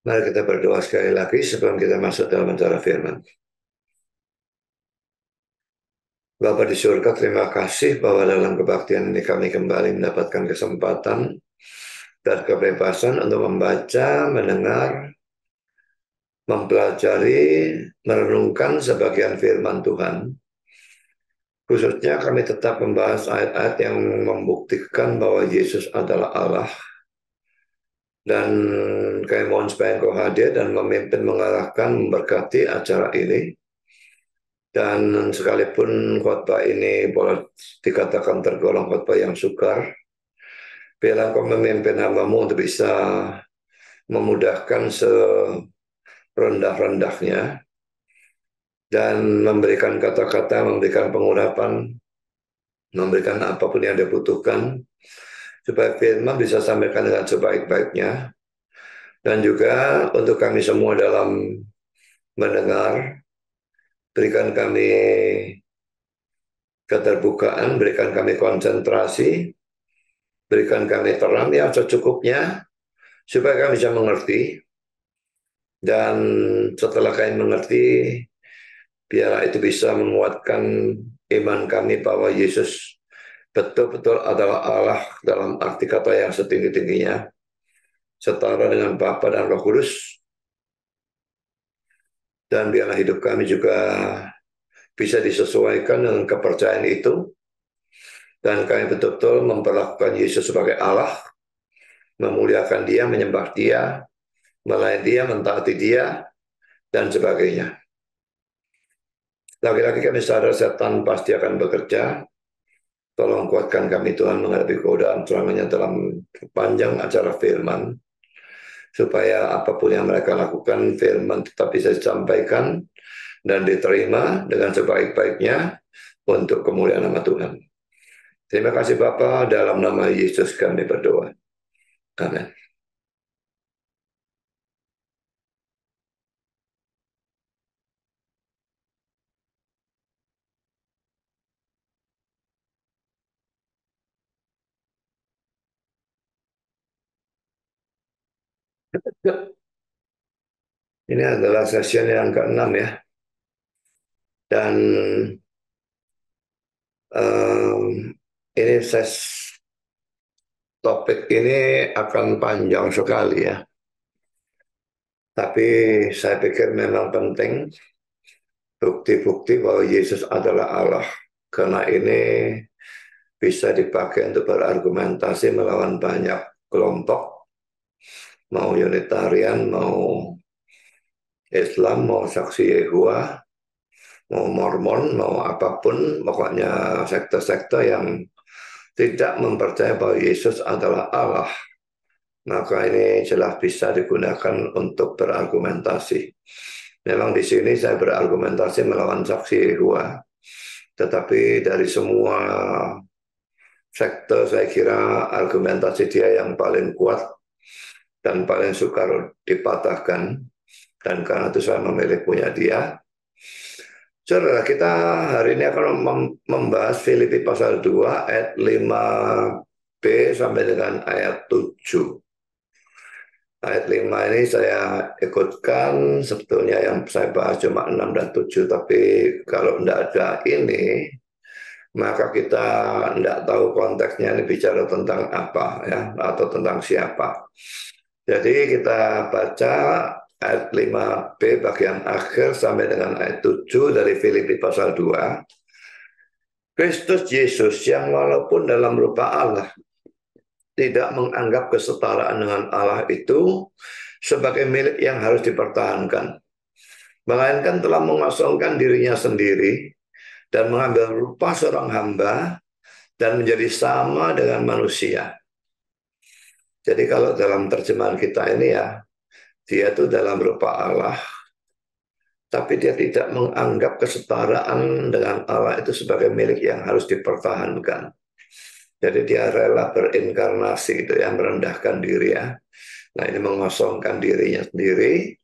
Mari kita berdoa sekali lagi sebelum kita masuk dalam acara firman. Bapa di surga, terima kasih bahwa dalam kebaktian ini kami kembali mendapatkan kesempatan dan kebebasan untuk membaca, mendengar, mempelajari, merenungkan sebagian firman Tuhan. Khususnya kami tetap membahas ayat-ayat yang membuktikan bahwa Yesus adalah Allah. Dan kami mohon supaya Engkau hadir dan memimpin, mengarahkan, memberkati acara ini. Dan sekalipun khotbah ini boleh dikatakan tergolong khotbah yang sukar, biarlah Engkau memimpin hamba-Mu untuk bisa memudahkan serendah-rendahnya dan memberikan kata-kata, memberikan pengurapan, memberikan apapun yang dibutuhkan, supaya firman bisa sampaikan dengan sebaik-baiknya. Dan juga untuk kami semua dalam mendengar, berikan kami keterbukaan, berikan kami konsentrasi, berikan kami terang yang secukupnya, supaya kami bisa mengerti. Dan setelah kami mengerti, biarlah itu bisa menguatkan iman kami bahwa Yesus betul-betul adalah Allah dalam arti kata yang setinggi-tingginya, setara dengan Bapa dan Roh Kudus. Dan biarlah hidup kami juga bisa disesuaikan dengan kepercayaan itu. Dan kami betul-betul memperlakukan Yesus sebagai Allah, memuliakan Dia, menyembah Dia, melayani Dia, mentaati Dia, dan sebagainya. Lagi-lagi kami sadar setan pasti akan bekerja. Tolong kuatkan kami Tuhan menghadapi godaan serangannya dalam panjang acara firman, supaya apapun yang mereka lakukan, firman tetap bisa disampaikan dan diterima dengan sebaik-baiknya untuk kemuliaan nama Tuhan. Terima kasih Bapa, dalam nama Yesus kami berdoa. Amin. Ini adalah session yang ke-6 ya. Dan ini topik ini akan panjang sekali ya. Tapi saya pikir memang penting bukti-bukti bahwa Yesus adalah Allah. Karena ini bisa dipakai untuk berargumentasi melawan banyak kelompok, mau Unitarian, mau Islam, mau Saksi Yehova, mau Mormon, mau apapun, pokoknya sekte-sekte yang tidak mempercayai bahwa Yesus adalah Allah. Maka ini jelas bisa digunakan untuk berargumentasi. Memang di sini saya berargumentasi melawan Saksi Yehova, tetapi dari semua sekte saya kira argumentasi dia yang paling kuat dan paling sukar dipatahkan, dan karena itu saya memilih punya dia. Saudara, kita hari ini akan membahas Filipi pasal 2 ayat 5b sampai dengan ayat 7. Ayat 5 ini saya ikutkan, sebetulnya yang saya bahas cuma 6 dan 7, tapi kalau tidak ada ini, maka kita tidak tahu konteksnya ini bicara tentang apa ya, atau tentang siapa. Jadi kita baca ayat 5b bagian akhir sampai dengan ayat 7 dari Filipi pasal 2. Kristus Yesus yang walaupun dalam rupa Allah tidak menganggap kesetaraan dengan Allah itu sebagai milik yang harus dipertahankan, melainkan telah mengosongkan dirinya sendiri dan mengambil rupa seorang hamba dan menjadi sama dengan manusia. Jadi kalau dalam terjemahan kita ini ya, dia itu dalam rupa Allah, tapi dia tidak menganggap kesetaraan dengan Allah itu sebagai milik yang harus dipertahankan. Jadi dia rela berinkarnasi itu ya, merendahkan diri ya. Nah ini mengosongkan dirinya sendiri,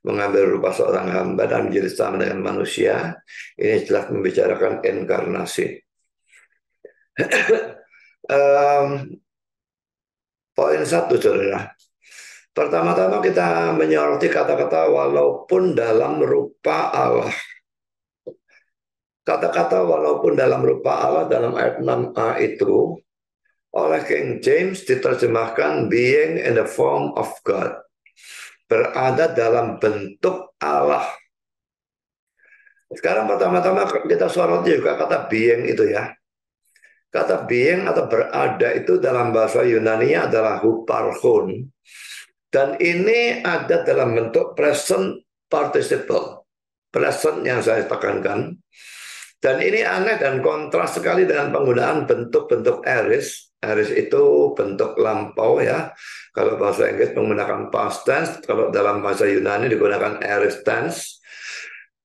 mengambil rupa seorang hamba dan menjadi sama dengan manusia. Ini jelas membicarakan inkarnasi. Poin 1 saudara, Pertama-tama kita menyoroti kata-kata walaupun dalam rupa Allah. Kata-kata walaupun dalam rupa Allah dalam ayat 6a itu oleh King James diterjemahkan being in the form of God. Berada dalam bentuk Allah. Sekarang pertama-tama kita soroti juga kata being itu ya. Kata being atau berada itu dalam bahasa Yunani adalah huparchon. Dan ini ada dalam bentuk present participle. Present yang saya tekankan. Dan ini aneh dan kontras sekali dengan penggunaan bentuk-bentuk aorist. Aorist itu bentuk lampau ya. Kalau bahasa Inggris menggunakan past tense. Kalau dalam bahasa Yunani digunakan aorist tense.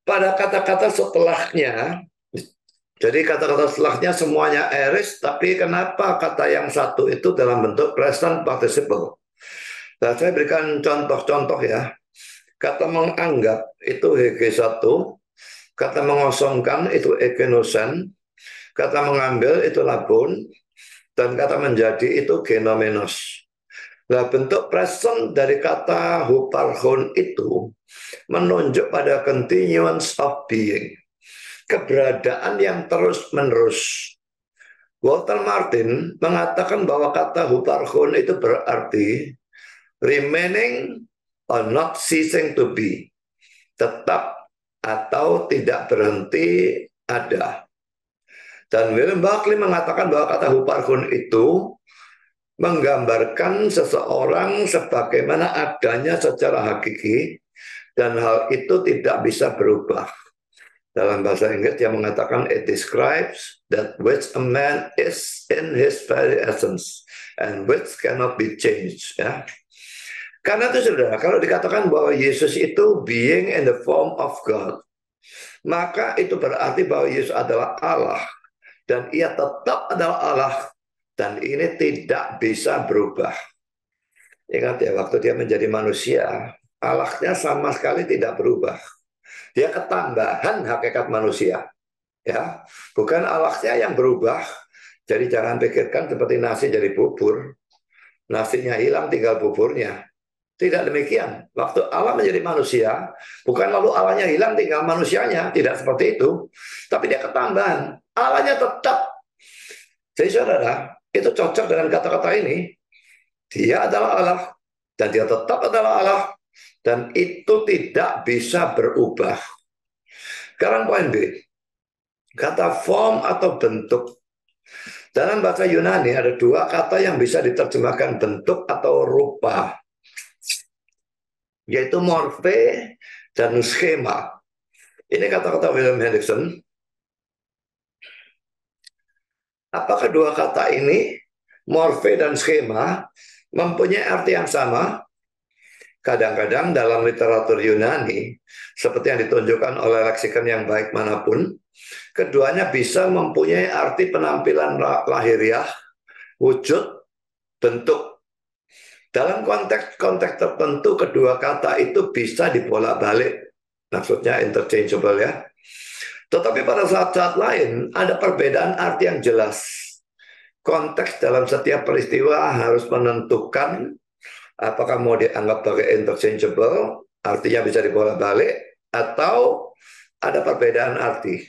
Pada kata-kata setelahnya, jadi kata-kata setelahnya semuanya aorist, tapi kenapa kata yang satu itu dalam bentuk present participle? Nah, saya berikan contoh-contoh ya. Kata menganggap itu HG1, kata mengosongkan itu ekenosen, kata mengambil itu labun, dan kata menjadi itu genomenos. Nah, bentuk present dari kata huparchon itu menunjuk pada continuance of being. Keberadaan yang terus-menerus. Walter Martin mengatakan bahwa kata huparchon itu berarti remaining or not ceasing to be. Tetap atau tidak berhenti ada. Dan William Buckley mengatakan bahwa kata huparchon itu menggambarkan seseorang sebagaimana adanya secara hakiki dan hal itu tidak bisa berubah. Dalam bahasa Inggris dia mengatakan it describes that which a man is in his very essence and which cannot be changed. Ya. Karena itu saudara, kalau dikatakan bahwa Yesus itu being in the form of God, maka itu berarti bahwa Yesus adalah Allah dan ia tetap adalah Allah dan ini tidak bisa berubah. Ingat ya, waktu dia menjadi manusia, Allahnya sama sekali tidak berubah. Dia ketambahan hakikat manusia, ya, bukan Allahnya yang berubah. Jadi jangan pikirkan seperti nasi jadi bubur, nasinya hilang tinggal buburnya. Tidak demikian. Waktu Allah menjadi manusia, bukan lalu Allahnya hilang tinggal manusianya, tidak seperti itu. Tapi dia ketambahan. Allahnya tetap. Jadi saudara, itu cocok dengan kata-kata ini. Dia adalah Allah dan dia tetap adalah Allah. Dan itu tidak bisa berubah. Sekarang poin B. Kata form atau bentuk. Dalam bahasa Yunani ada dua kata yang bisa diterjemahkan bentuk atau rupa. Yaitu morphe dan schema. Ini kata-kata William Hendrickson. Apakah dua kata ini, morphe dan schema, mempunyai arti yang sama? Kadang-kadang dalam literatur Yunani, seperti yang ditunjukkan oleh leksikon yang baik manapun, keduanya bisa mempunyai arti penampilan lahiriah, wujud, bentuk. Dalam konteks-konteks tertentu, kedua kata itu bisa dibolak-balik. Maksudnya interchangeable ya. Tetapi pada saat-saat lain, ada perbedaan arti yang jelas. Konteks dalam setiap peristiwa harus menentukan apakah mau dianggap sebagai interchangeable, artinya bisa dibolak-balik, atau ada perbedaan arti.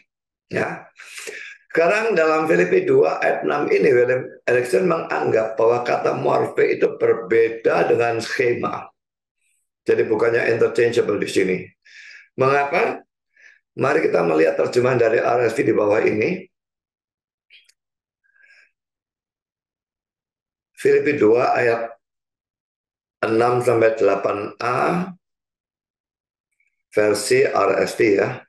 Ya. Sekarang dalam Filipi 2 ayat 6 ini, William Hendrickson menganggap bahwa kata morphe itu berbeda dengan schema. Jadi bukannya interchangeable di sini. Mengapa? Mari kita melihat terjemahan dari RSV di bawah ini. Filipi 2 ayat 6-8a versi RSV ya.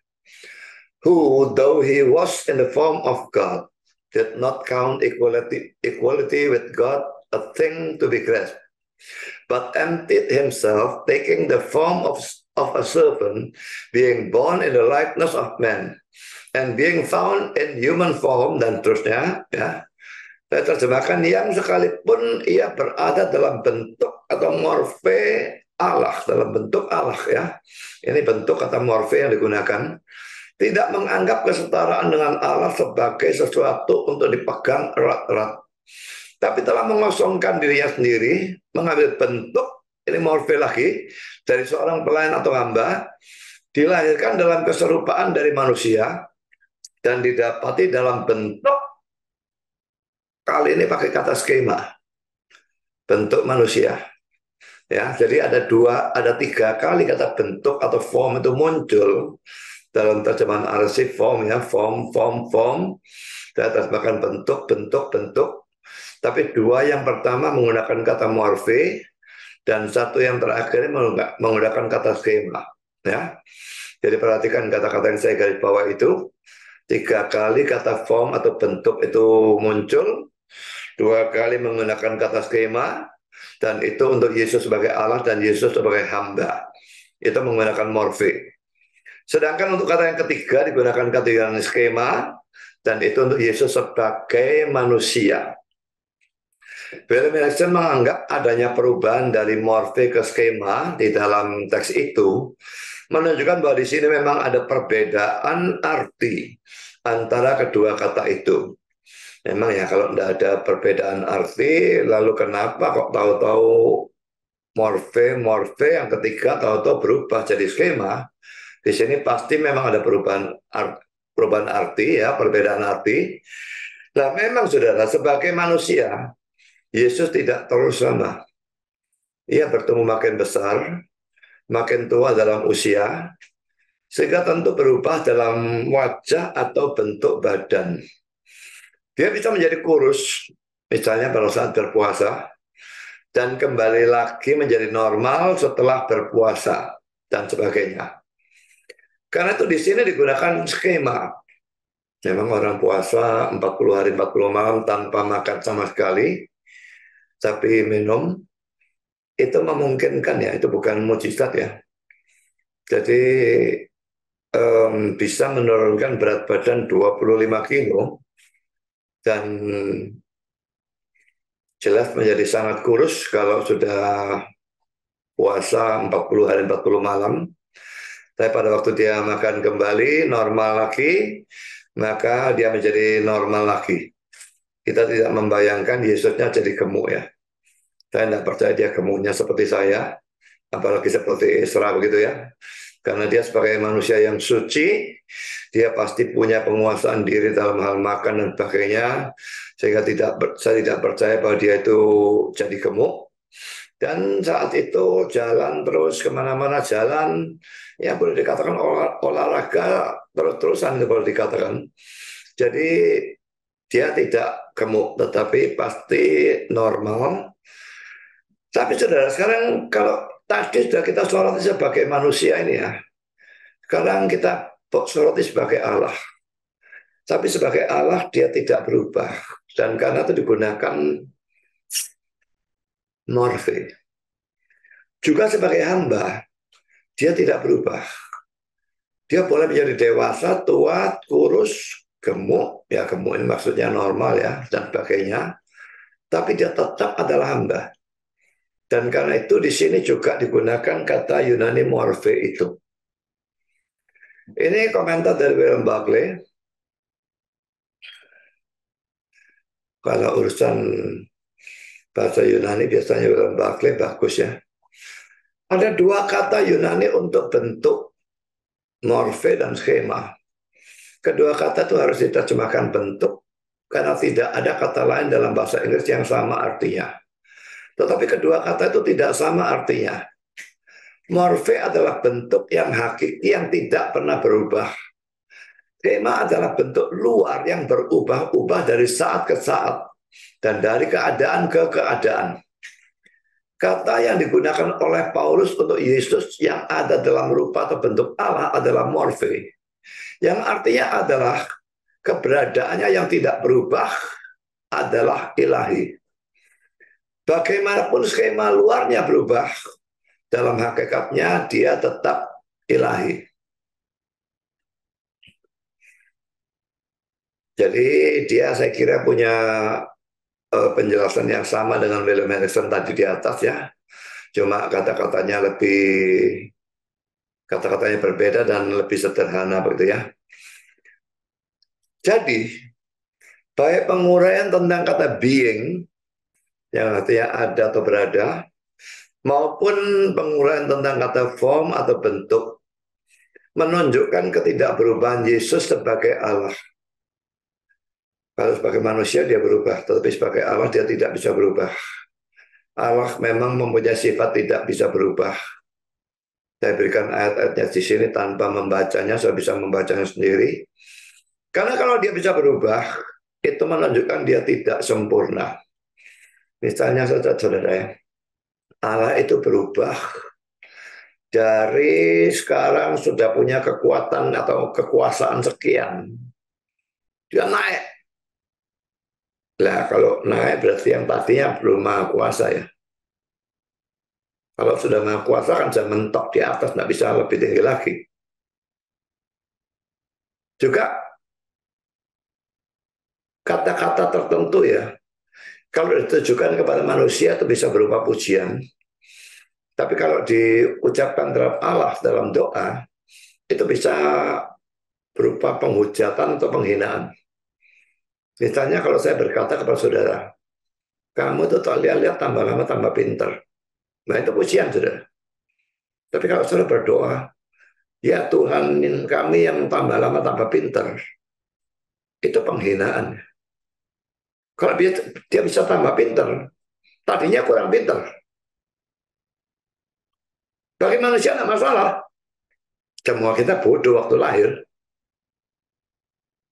Who, though he was in the form of God, did not count equality with God a thing to be grasped, but emptied himself, taking the form of a servant, being born in the likeness of man, and being found in human form, dan terusnya ya. Saya terjemahkan yang sekalipun ia berada dalam bentuk atau morphe Allah, dalam bentuk Allah ya. Ini bentuk kata morphe yang digunakan. Tidak menganggap kesetaraan dengan Allah sebagai sesuatu untuk dipegang erat-erat. Tapi telah mengosongkan dirinya sendiri, mengambil bentuk ini morfe lagi, dari seorang pelayan atau hamba, dilahirkan dalam keserupaan dari manusia, dan didapati dalam bentuk, kali ini pakai kata skema, bentuk manusia. Ya, jadi ada tiga kali kata bentuk atau form itu muncul dalam terjemahan arsip form ya, form, bahkan bentuk, bentuk, bentuk. Tapi dua yang pertama menggunakan kata morfe, dan satu yang terakhir menggunakan kata skema. Ya, jadi perhatikan kata-kata yang saya garis bawah itu. Tiga kali kata form atau bentuk itu muncul, dua kali menggunakan kata skema, dan itu untuk Yesus sebagai Allah dan Yesus sebagai hamba. Itu menggunakan morfe. Sedangkan untuk kata yang ketiga digunakan kata yang skema, dan itu untuk Yesus sebagai manusia. William Erickson menganggap adanya perubahan dari morfe ke skema di dalam teks itu menunjukkan bahwa di sini memang ada perbedaan arti antara kedua kata itu. Memang ya kalau tidak ada perbedaan arti, lalu kenapa kok tahu-tahu morfe yang ketiga tahu-tahu berubah jadi skema? Di sini pasti memang ada perubahan arti ya, perbedaan arti. Nah, memang saudara sebagai manusia Yesus tidak terus sama. Ia bertumbuh makin besar, makin tua dalam usia, sehingga tentu berubah dalam wajah atau bentuk badan. Dia bisa menjadi kurus, misalnya pada saat berpuasa, dan kembali lagi menjadi normal setelah berpuasa, dan sebagainya. Karena itu di sini digunakan skema. Memang orang puasa 40 hari 40 malam tanpa makan sama sekali, tapi minum, itu memungkinkan ya, itu bukan mujizat ya. Jadi bisa menurunkan berat badan 25 kilo, dan jelas menjadi sangat kurus kalau sudah puasa 40 hari 40 malam. Tapi pada waktu dia makan kembali normal lagi, maka dia menjadi normal lagi. Kita tidak membayangkan Yesusnya jadi gemuk ya. Saya tidak percaya dia gemuknya seperti saya, apalagi seperti Isra begitu ya. Karena dia sebagai manusia yang suci, dia pasti punya penguasaan diri dalam hal makan dan sebagainya, sehingga saya tidak percaya bahwa dia itu jadi gemuk. Dan saat itu jalan terus kemana-mana jalan, ya boleh dikatakan olahraga terus-terusan boleh dikatakan. Jadi dia tidak gemuk, tetapi pasti normal. Tapi saudara, sekarang kalau tadi sudah kita soroti sebagai manusia ini ya, sekarang kita soroti sebagai Allah. Tapi sebagai Allah dia tidak berubah. Dan karena itu digunakan morfe. Juga sebagai hamba, dia tidak berubah. Dia boleh menjadi dewasa, tua, kurus, gemuk. Ya gemuk ini maksudnya normal ya, dan sebagainya. Tapi dia tetap adalah hamba. Dan karena itu di sini juga digunakan kata Yunani morfe itu. Ini komentar dari William Barclay. Kalau urusan bahasa Yunani biasanya William Barclay bagus ya. Ada dua kata Yunani untuk bentuk morfe dan skema. Kedua kata itu harus diterjemahkan bentuk karena tidak ada kata lain dalam bahasa Inggris yang sama artinya. Tetapi kedua kata itu tidak sama artinya. Morfe adalah bentuk yang hakiki yang tidak pernah berubah. Skema adalah bentuk luar yang berubah-ubah dari saat ke saat dan dari keadaan ke keadaan. Kata yang digunakan oleh Paulus untuk Yesus yang ada dalam rupa atau bentuk Allah adalah morfe. Yang artinya adalah keberadaannya yang tidak berubah adalah ilahi. Bagaimanapun skema luarnya berubah, dalam hakikatnya dia tetap ilahi. Jadi dia saya kira punya penjelasan yang sama dengan William Erickson tadi di atas ya. Cuma kata-katanya berbeda dan lebih sederhana begitu ya. Jadi baik penguraian tentang kata being yang artinya ada atau berada maupun penguraian tentang kata form atau bentuk menunjukkan ketidakberubahan Yesus sebagai Allah. Kalau sebagai manusia dia berubah, tetapi sebagai Allah dia tidak bisa berubah. Allah memang mempunyai sifat tidak bisa berubah. Saya berikan ayat-ayatnya di sini tanpa membacanya, saya bisa membacanya sendiri. Karena kalau dia bisa berubah, itu menunjukkan dia tidak sempurna. Misalnya saja saudara, Allah itu berubah dari sekarang sudah punya kekuatan atau kekuasaan sekian. Dia naik. Nah, kalau naik berarti yang tadinya belum maha kuasa ya. Kalau sudah maha kuasa kan bisa mentok di atas, nggak bisa lebih tinggi lagi. Juga kata-kata tertentu ya, kalau ditujukan kepada manusia itu bisa berupa pujian. Tapi kalau diucapkan terhadap Allah dalam doa, itu bisa berupa penghujatan atau penghinaan. Misalnya kalau saya berkata kepada saudara, kamu tuh tak lihat-lihat tambah lama tambah pinter. Nah itu pujian saudara. Tapi kalau saudara berdoa, ya Tuhan kami yang tambah lama tambah pinter, itu penghinaan. Kalau dia bisa tambah pinter, tadinya kurang pinter. Bagi manusia tidak masalah. Semua kita bodoh waktu lahir.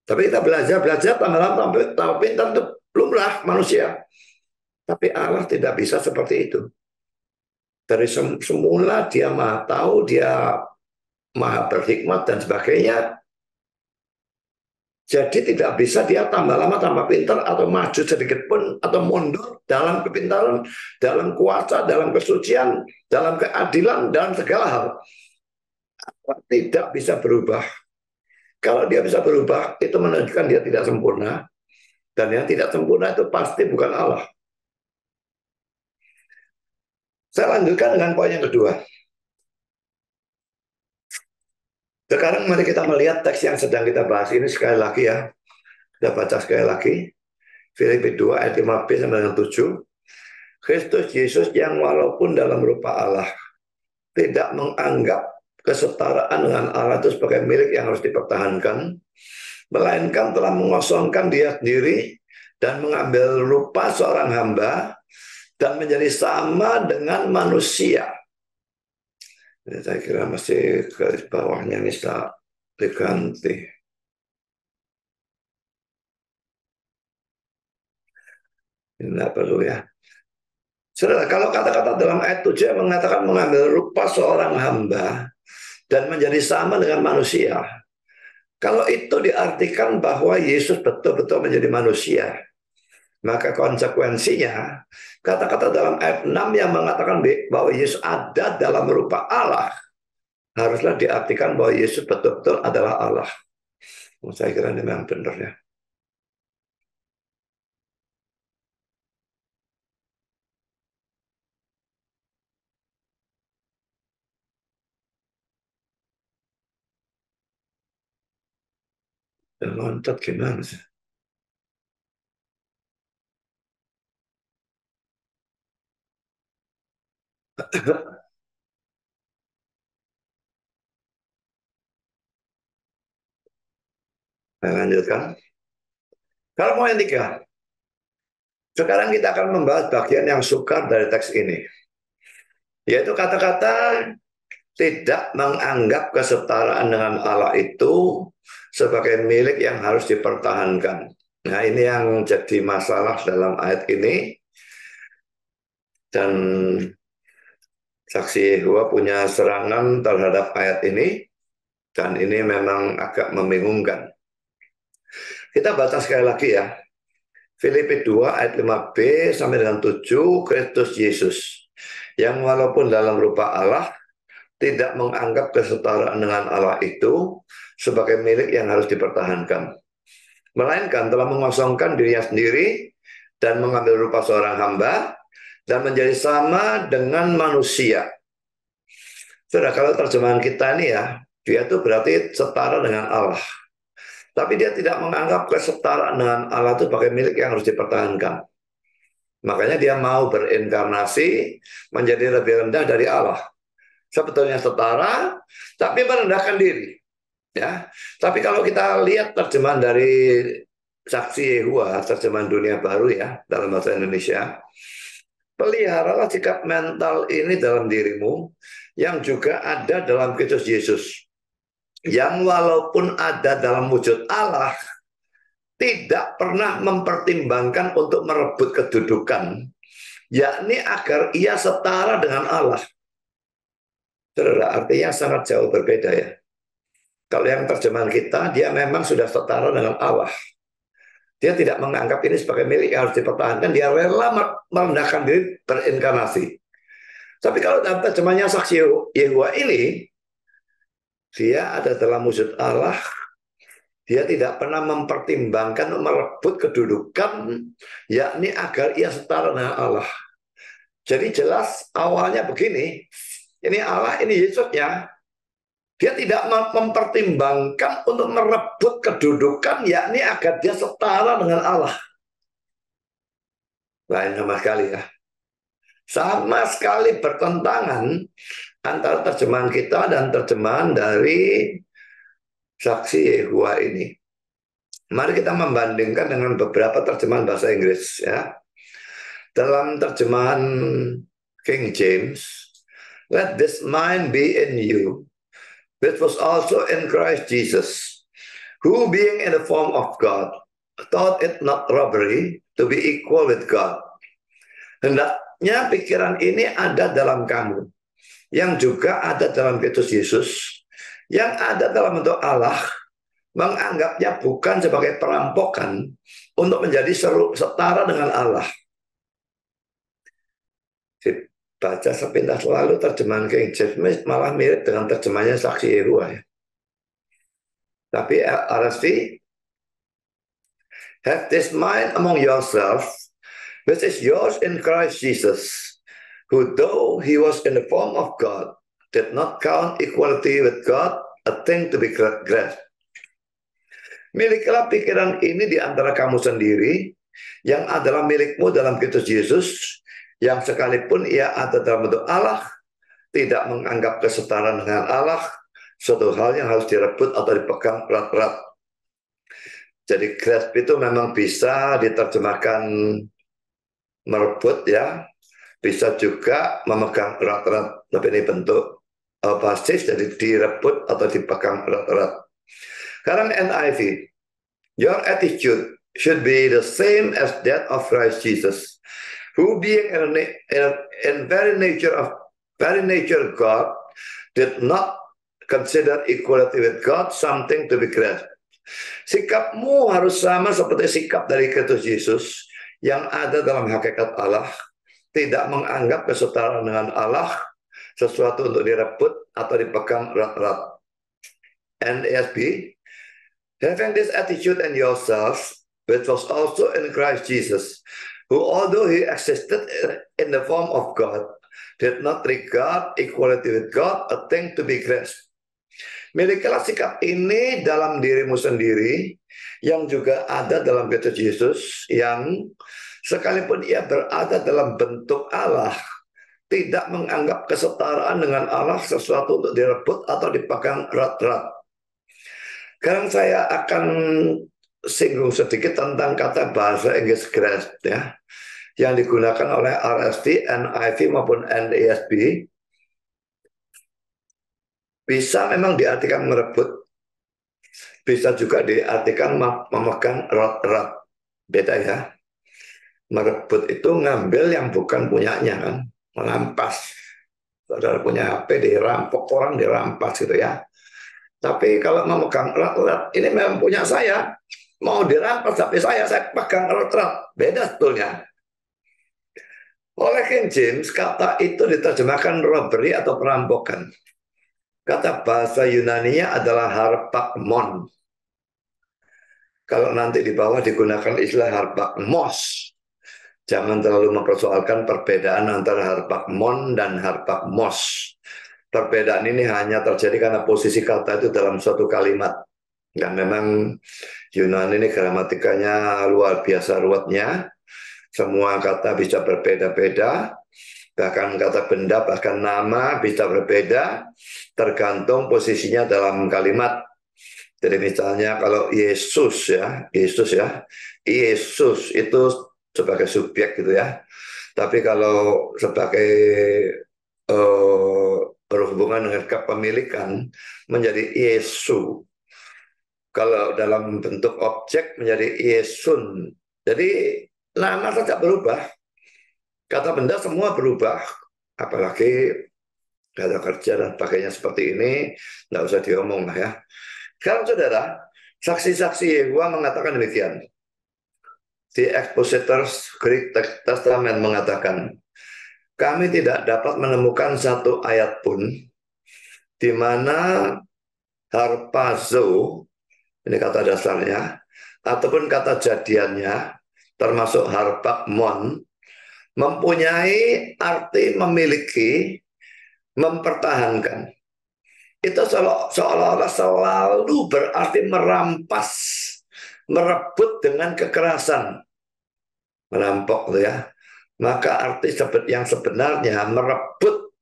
Tapi kita belajar tambah lama tambah pinter itu lumrah manusia. Tapi Allah tidak bisa seperti itu. Dari semula dia maha tahu, dia maha berhikmat dan sebagainya. Jadi tidak bisa dia tambah lama tambah pintar atau maju sedikit pun atau mundur dalam kepintaran, dalam kuasa, dalam kesucian, dalam keadilan, dalam segala hal. Tidak bisa berubah. Kalau dia bisa berubah, itu menunjukkan dia tidak sempurna. Dan yang tidak sempurna itu pasti bukan Allah. Saya lanjutkan dengan poin yang kedua. Sekarang mari kita melihat teks yang sedang kita bahas ini sekali lagi ya. Kita baca sekali lagi. Filipi 2 ayat 5b sampai dengan 7. Kristus Yesus yang walaupun dalam rupa Allah tidak menganggap kesetaraan dengan Allah itu sebagai milik yang harus dipertahankan, melainkan telah mengosongkan dia sendiri dan mengambil rupa seorang hamba dan menjadi sama dengan manusia. Ini saya kira masih garis bawahnya bisa diganti. Ini tidak perlu ya. Saudara, kalau kata-kata dalam ayat 7 mengatakan mengambil rupa seorang hamba dan menjadi sama dengan manusia. Kalau itu diartikan bahwa Yesus betul-betul menjadi manusia, maka konsekuensinya kata-kata dalam ayat 6 yang mengatakan bahwa Yesus ada dalam rupa Allah, haruslah diartikan bahwa Yesus betul-betul adalah Allah. Saya kira ini memang benar ya. Dan loncat gimana sih? Saya lanjutkan. Kalau mau yang tiga, sekarang kita akan membahas bagian yang sukar dari teks ini, yaitu kata-kata tidak menganggap kesetaraan dengan Allah itu sebagai milik yang harus dipertahankan. Nah, ini yang jadi masalah dalam ayat ini. Dan saksi Yehova punya serangan terhadap ayat ini. Dan ini memang agak membingungkan. Kita baca sekali lagi ya. Filipi 2 ayat 5b sampai dengan 7, Kristus Yesus yang walaupun dalam rupa Allah tidak menganggap kesetaraan dengan Allah itu sebagai milik yang harus dipertahankan, melainkan telah mengosongkan dirinya sendiri dan mengambil rupa seorang hamba dan menjadi sama dengan manusia. Saudara, kalau terjemahan kita ini ya, dia itu berarti setara dengan Allah. Tapi dia tidak menganggap kesetaraan dengan Allah itu sebagai milik yang harus dipertahankan. Makanya dia mau berinkarnasi menjadi lebih rendah dari Allah. Sebetulnya setara, tapi merendahkan diri. Ya, tapi kalau kita lihat terjemahan dari Saksi Yehua, terjemahan Dunia Baru ya dalam bahasa Indonesia, peliharalah sikap mental ini dalam dirimu yang juga ada dalam Kristus Yesus, yang walaupun ada dalam wujud Allah, tidak pernah mempertimbangkan untuk merebut kedudukan, yakni agar ia setara dengan Allah. Saudara, artinya sangat jauh berbeda ya. Kalau yang terjemahan kita, dia memang sudah setara dengan Allah. Dia tidak menganggap ini sebagai milik yang harus dipertahankan. Dia rela merendahkan diri berinkarnasi. Tapi kalau dalam terjemahannya Saksi Yehua ini, dia ada dalam wujud Allah. Dia tidak pernah mempertimbangkan merebut kedudukan, yakni agar ia setara dengan Allah. Jadi jelas awalnya begini, ini Allah, ini Yesusnya. Dia tidak mempertimbangkan untuk merebut kedudukan, yakni agar dia setara dengan Allah. Lain sama sekali ya. Sama sekali bertentangan antara terjemahan kita dan terjemahan dari Saksi Yehua ini. Mari kita membandingkan dengan beberapa terjemahan bahasa Inggris ya. Dalam terjemahan King James, let this mind be in you, which was also in Christ Jesus, who being in the form of God, thought it not robbery to be equal with God. Hendaknya pikiran ini ada dalam kamu, yang juga ada dalam Kristus Yesus, yang ada dalam bentuk Allah, menganggapnya bukan sebagai perampokan untuk menjadi setara dengan Allah. Baca sepintas lalu terjemahan King James malah mirip dengan terjemahannya Saksi Yehua ya. Tapi RSV, have this mind among yourself, which is yours in Christ Jesus, who though he was in the form of God, did not count equality with God a thing to be grasped. Milikilah pikiran ini di antara kamu sendiri, yang adalah milikmu dalam Kristus Yesus, yang sekalipun ia ada dalam bentuk Allah, tidak menganggap kesetaraan dengan Allah suatu hal yang harus direbut atau dipegang erat-erat. Jadi grasp itu memang bisa diterjemahkan merebut ya, bisa juga memegang erat-erat, tapi ini bentuk pasif, jadi direbut atau dipegang erat-erat. Sekarang NIV, your attitude should be the same as that of Christ Jesus, who being in very nature God, did not consider equality with God something to be grasped. Sikapmu harus sama seperti sikap dari Kristus Yesus yang ada dalam hakikat Allah, tidak menganggap kesetaraan dengan Allah sesuatu untuk direbut atau dipegang erat-erat. NASB, having this attitude in yourself, which was also in Christ Jesus, who although he existed in the form of God, did not regard equality with God a thing to be grasped. Milikilah sikap ini dalam dirimu sendiri, yang juga ada dalam Kristus Yesus, yang sekalipun ia berada dalam bentuk Allah, tidak menganggap kesetaraan dengan Allah sesuatu untuk direbut atau dipegang erat-erat. Sekarang saya akan singgung sedikit tentang kata bahasa Inggris grasp ya, yang digunakan oleh RSV, NIV maupun NASB. Bisa memang diartikan merebut, bisa juga diartikan memegang erat-erat. Beda ya. Merebut itu ngambil yang bukan punyanya kan, merampas. Saudara punya HP dirampok orang, dirampas gitu ya. Tapi kalau memegang erat-erat, ini memang punya saya, mau dirampas tapi saya pegang erat-erat. Beda sebetulnya. Oleh King James, kata itu diterjemahkan robbery atau perampokan. Kata bahasa Yunani-nya adalah harpakmon. Kalau nanti di bawah digunakan istilah harpakmos, jangan terlalu mempersoalkan perbedaan antara harpakmon dan harpakmos. Perbedaan ini hanya terjadi karena posisi kata itu dalam suatu kalimat. Dan memang Yunani ini gramatikanya luar biasa ruwetnya. Semua kata bisa berbeda-beda, bahkan kata benda, bahkan nama bisa berbeda, tergantung posisinya dalam kalimat. Jadi misalnya kalau Yesus itu sebagai subjek gitu ya. Tapi kalau sebagai berhubungan dengan kepemilikan menjadi Yesu. Kalau dalam bentuk objek menjadi Yesun. Jadi nama saja berubah. Kata benda semua berubah. Apalagi kata kerja dan pakainya seperti ini, nggak usah diomong lah ya. Sekarang saudara, saksi-saksi Yehova mengatakan demikian. The Expositors Greek Testament mengatakan, kami tidak dapat menemukan satu ayat pun di mana harpazo, ini kata dasarnya, ataupun kata jadiannya, termasuk harpakmon, mempunyai arti memiliki, mempertahankan. Itu seolah-olah selalu berarti merampas, merebut dengan kekerasan. Merampok tuh ya. Maka arti yang sebenarnya merebut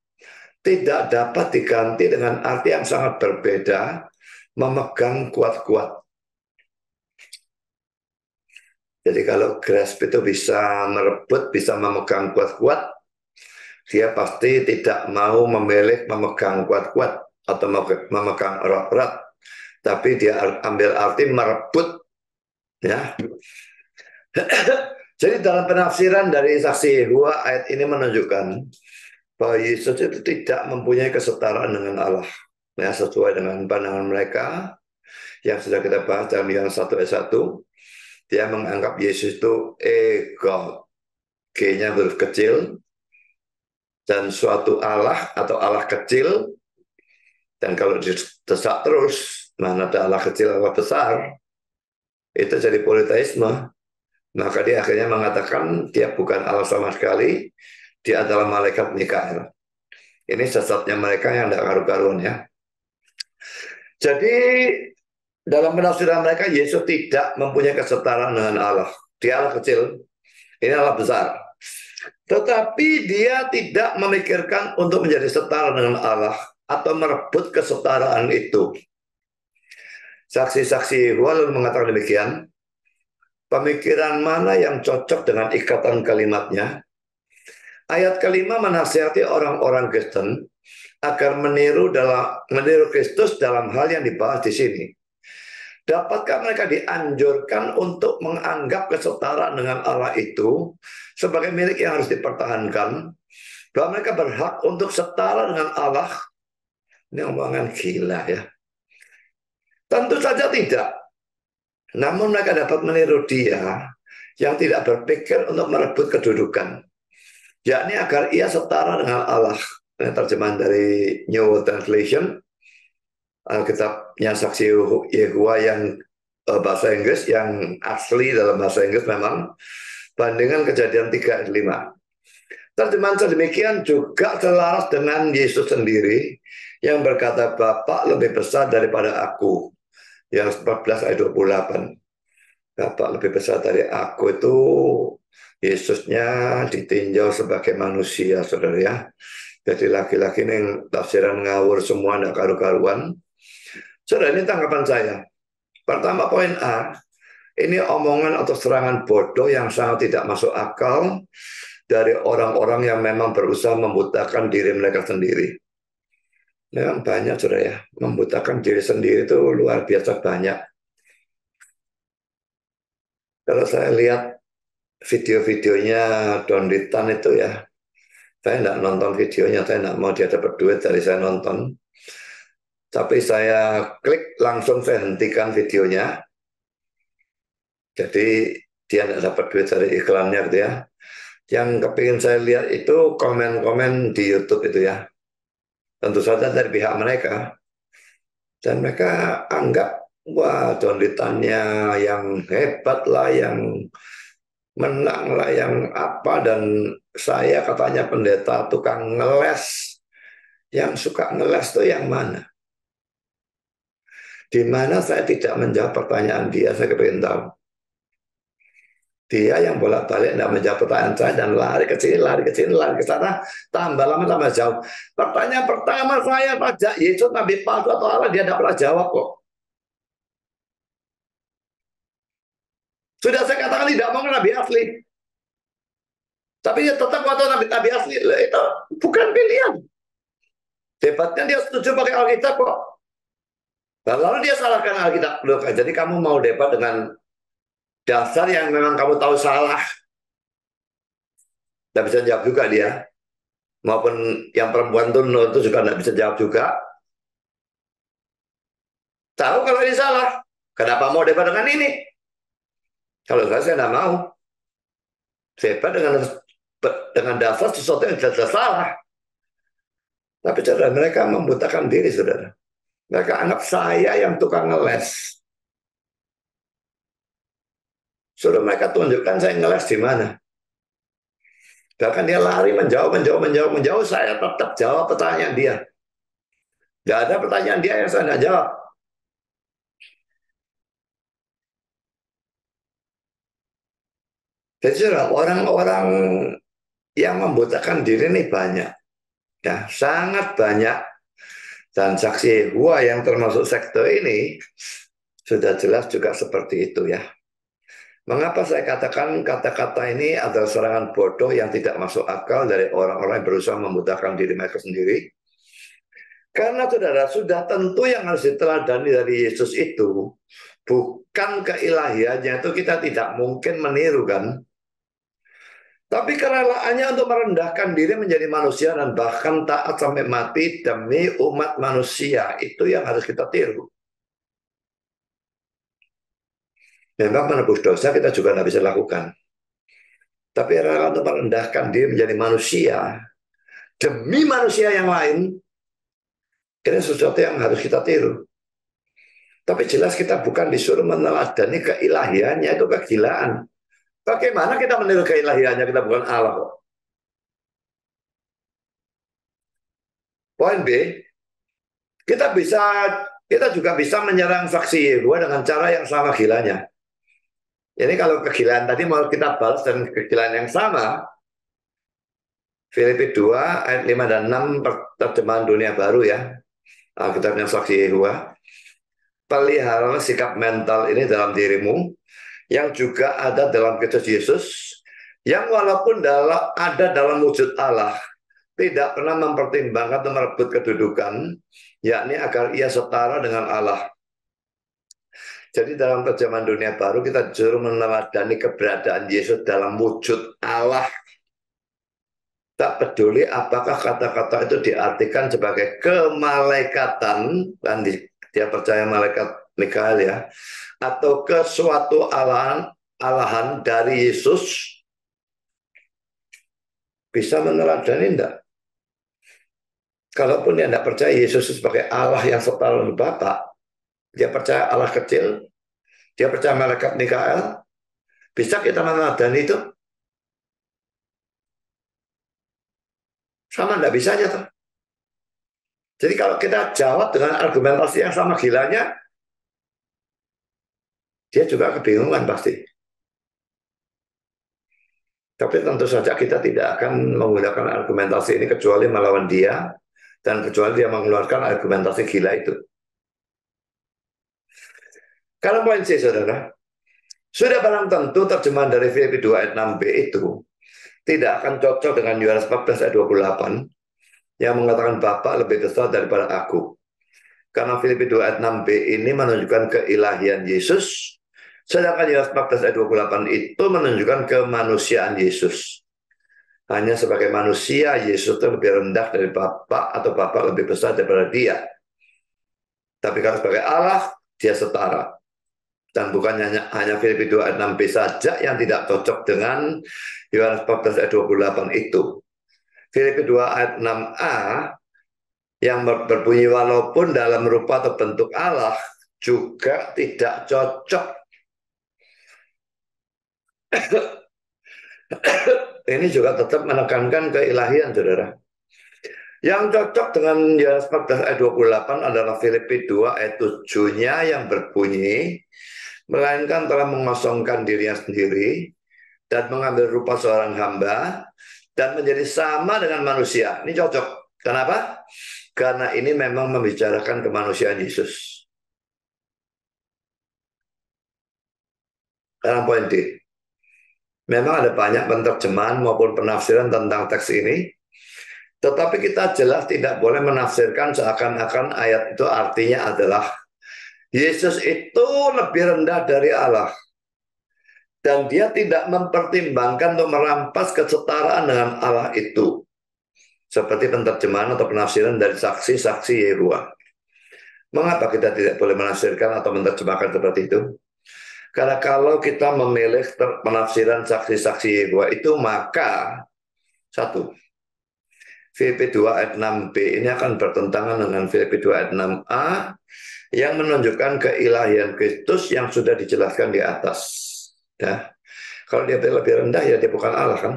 tidak dapat diganti dengan arti yang sangat berbeda, memegang kuat-kuat. Jadi kalau grasp itu bisa merebut, bisa memegang kuat-kuat, dia pasti tidak mau memilih memegang kuat-kuat atau memegang erat-erat, tapi dia ambil arti merebut, ya. Jadi dalam penafsiran dari saksi Yehova, ayat ini menunjukkan bahwa Yesus itu tidak mempunyai kesetaraan dengan Allah, ya, sesuai dengan pandangan mereka yang sudah kita bahas dalam yang 1 ayat 1. Dia menganggap Yesus itu God, G-nya huruf kecil, dan suatu Allah atau Allah kecil. Dan kalau didesak terus, mana ada Allah kecil, Allah besar, itu jadi politeisme. Maka dia akhirnya mengatakan dia bukan Allah sama sekali, dia adalah malaikat Mikael. Ini sesatnya mereka yang tidak karu-karuan ya. Jadi dalam penafsiran mereka, Yesus tidak mempunyai kesetaraan dengan Allah. Dia Allah kecil, ini Allah besar. Tetapi dia tidak memikirkan untuk menjadi setara dengan Allah atau merebut kesetaraan itu. Saksi-saksi Yehova lalu mengatakan demikian, pemikiran mana yang cocok dengan ikatan kalimatnya? Ayat kelima menasihati orang-orang Kristen agar meniru Kristus dalam hal yang dibahas di sini. Dapatkah mereka dianjurkan untuk menganggap kesetaraan dengan Allah itu sebagai milik yang harus dipertahankan? Bahwa mereka berhak untuk setara dengan Allah? Ini omongan gila ya. Tentu saja tidak. Namun mereka dapat meniru dia yang tidak berpikir untuk merebut kedudukan, yakni agar ia setara dengan Allah. Ini terjemahan dari New World Translation, Alkitabnya Saksi Yehova yang bahasa Inggris, yang asli dalam bahasa Inggris memang, bandingan Kejadian 3 ayat 5. Terjemahan sedemikian juga selaras dengan Yesus sendiri yang berkata, Bapa lebih besar daripada aku. Yang 14 ayat 28. Bapa lebih besar dari aku itu Yesusnya ditinjau sebagai manusia, saudara ya. Jadi laki-laki ini tafsiran ngawur semua, tidak karu-karuan. Saudara, ini tanggapan saya. Pertama, poin A, ini omongan atau serangan bodoh yang sangat tidak masuk akal dari orang-orang yang memang berusaha membutakan diri mereka sendiri. Memang banyak, saudara ya, membutakan diri sendiri itu luar biasa banyak. Kalau saya lihat video-videonya Don Ritan itu ya, saya tidak nonton videonya, saya tidak mau dia dapat duit dari saya nonton. Tapi saya klik, langsung saya hentikan videonya. Jadi dia tidak dapat duit dari iklannya gitu ya. Yang kepingin saya lihat itu komen-komen di YouTube itu ya. Tentu saja dari pihak mereka. Dan mereka anggap, wah donditannya yang hebat lah, yang menang lah, yang apa. Dan saya katanya pendeta tukang ngeles. Yang suka ngeles itu yang mana? Di mana saya tidak menjawab pertanyaan dia, saya kepingin tahu. Dia yang bolak-balik tidak menjawab pertanyaan saya dan lari ke sini, lari ke sini, lari ke sana, tambah lama tambah jauh. Pertanyaan pertama saya pada Yesus Nabi palsu atau Allah, dia tidak pernah jawab kok. Sudah saya katakan tidak mau Nabi asli. Tapi dia tetap waktu Nabi asli itu bukan pilihan. Debatnya dia setuju pakai Alkitab kok. Nah, lalu dia salahkan Alkitab. Loh, jadi kamu mau debat dengan dasar yang memang kamu tahu salah. Tidak bisa jawab juga dia. Maupun yang perempuan itu juga tidak bisa jawab juga. Tahu kalau ini salah. Kenapa mau debat dengan ini? Kalau saya tidak mau. Debat dengan dasar sesuatu yang jelas salah. Tapi saudara, mereka membutakan diri, saudara. Mereka anggap saya yang tukang ngeles. Suruh mereka tunjukkan saya ngeles di mana. Bahkan dia lari menjauh. Saya tetap jawab pertanyaan dia. Tidak ada pertanyaan dia yang saya tidak jawab. Jadi orang-orang yang membutakan diri ini banyak. Ya, sangat banyak. Dan saksi Yehova yang termasuk sekte ini sudah jelas juga seperti itu ya. Mengapa saya katakan kata-kata ini adalah serangan bodoh yang tidak masuk akal dari orang-orang yang berusaha membutakan diri mereka sendiri? Karena saudara, sudah tentu yang harus diteladani dari Yesus itu bukan keilahiannya, itu kita tidak mungkin meniru kan. Tapi kerelaannya untuk merendahkan diri menjadi manusia dan bahkan taat sampai mati demi umat manusia, itu yang harus kita tiru. Memang menebus dosa kita juga tidak bisa lakukan. Tapi rela untuk merendahkan diri menjadi manusia demi manusia yang lain, ini sesuatu yang harus kita tiru. Tapi jelas kita bukan disuruh meneladani keilahiannya, itu kegilaan. Bagaimana kita meniru keilahiannya, kita bukan Allah kok. Poin B, kita juga bisa menyerang saksi Yehova dengan cara yang sama gilanya. Jadi kalau kegilaan tadi mau kita balas dan kegilaan yang sama, Filipi 2 ayat 5 dan 6 terjemahan dunia baru ya. Alkitabnya saksi Yehova. Pelihara sikap mental ini dalam dirimu yang juga ada dalam Kristus Yesus, yang walaupun ada dalam wujud Allah, tidak pernah mempertimbangkan atau merebut kedudukan, yakni agar ia setara dengan Allah. Jadi dalam terjemahan dunia baru kita disuruh meneladani keberadaan Yesus dalam wujud Allah. Tak peduli apakah kata-kata itu diartikan sebagai kemalaikatan, dan dia percaya malaikat Mikael ya, atau ke suatu alahan dari Yesus, bisa meneladani enggak? Kalaupun dia tidak percaya Yesus sebagai Allah yang setara dengan Bapa, dia percaya Allah kecil, dia percaya malaikat Mikael, bisa kita meneladani itu? Sama enggak bisanya tuh. Jadi kalau kita jawab dengan argumentasi yang sama gilanya, dia juga kebingungan pasti. Tapi tentu saja kita tidak akan menggunakan argumentasi ini kecuali melawan dia, dan kecuali dia mengeluarkan argumentasi gila itu. Kalau poin C, saudara, sudah barang tentu terjemahan dari Filipi 2 ayat 6b itu tidak akan cocok dengan Yohanes 14 ayat 28 yang mengatakan Bapa lebih besar daripada aku. Karena Filipi 2 ayat 6b ini menunjukkan keilahian Yesus, sedangkan Yohanes 14 ayat 28 itu menunjukkan kemanusiaan Yesus. Hanya sebagai manusia, Yesus itu lebih rendah dari Bapa, atau Bapa lebih besar daripada dia. Tapi kalau sebagai Allah, dia setara. Dan bukan hanya Filipi 2 ayat 6b saja yang tidak cocok dengan Yohanes 14 ayat 28 itu. Filipi 2 ayat 6a yang berbunyi walaupun dalam rupa atau bentuk Allah juga tidak cocok. Ini juga tetap menekankan keilahian, saudara. Yang cocok dengan Yohanes 14 ayat 28 adalah Filipi 2 ayat 7-nya yang berbunyi, melainkan telah mengosongkan dirinya sendiri, dan mengambil rupa seorang hamba dan menjadi sama dengan manusia. Ini cocok. Kenapa? Karena ini memang membicarakan kemanusiaan Yesus. Sekarang poin D. Memang ada banyak penerjemahan maupun penafsiran tentang teks ini, tetapi kita jelas tidak boleh menafsirkan seakan-akan ayat itu artinya adalah Yesus itu lebih rendah dari Allah. Dan dia tidak mempertimbangkan untuk merampas kesetaraan dengan Allah itu. Seperti penerjemahan atau penafsiran dari saksi-saksi Yehova. Mengapa kita tidak boleh menafsirkan atau menerjemahkan seperti itu? Karena kalau kita memilih penafsiran saksi-saksi Yehova itu, maka satu, Filipi 2 ayat 6b ini akan bertentangan dengan Filipi 2 ayat 6a yang menunjukkan keilahian Kristus yang sudah dijelaskan di atas. Ya. Kalau dia lebih rendah, ya dia bukan Allah kan.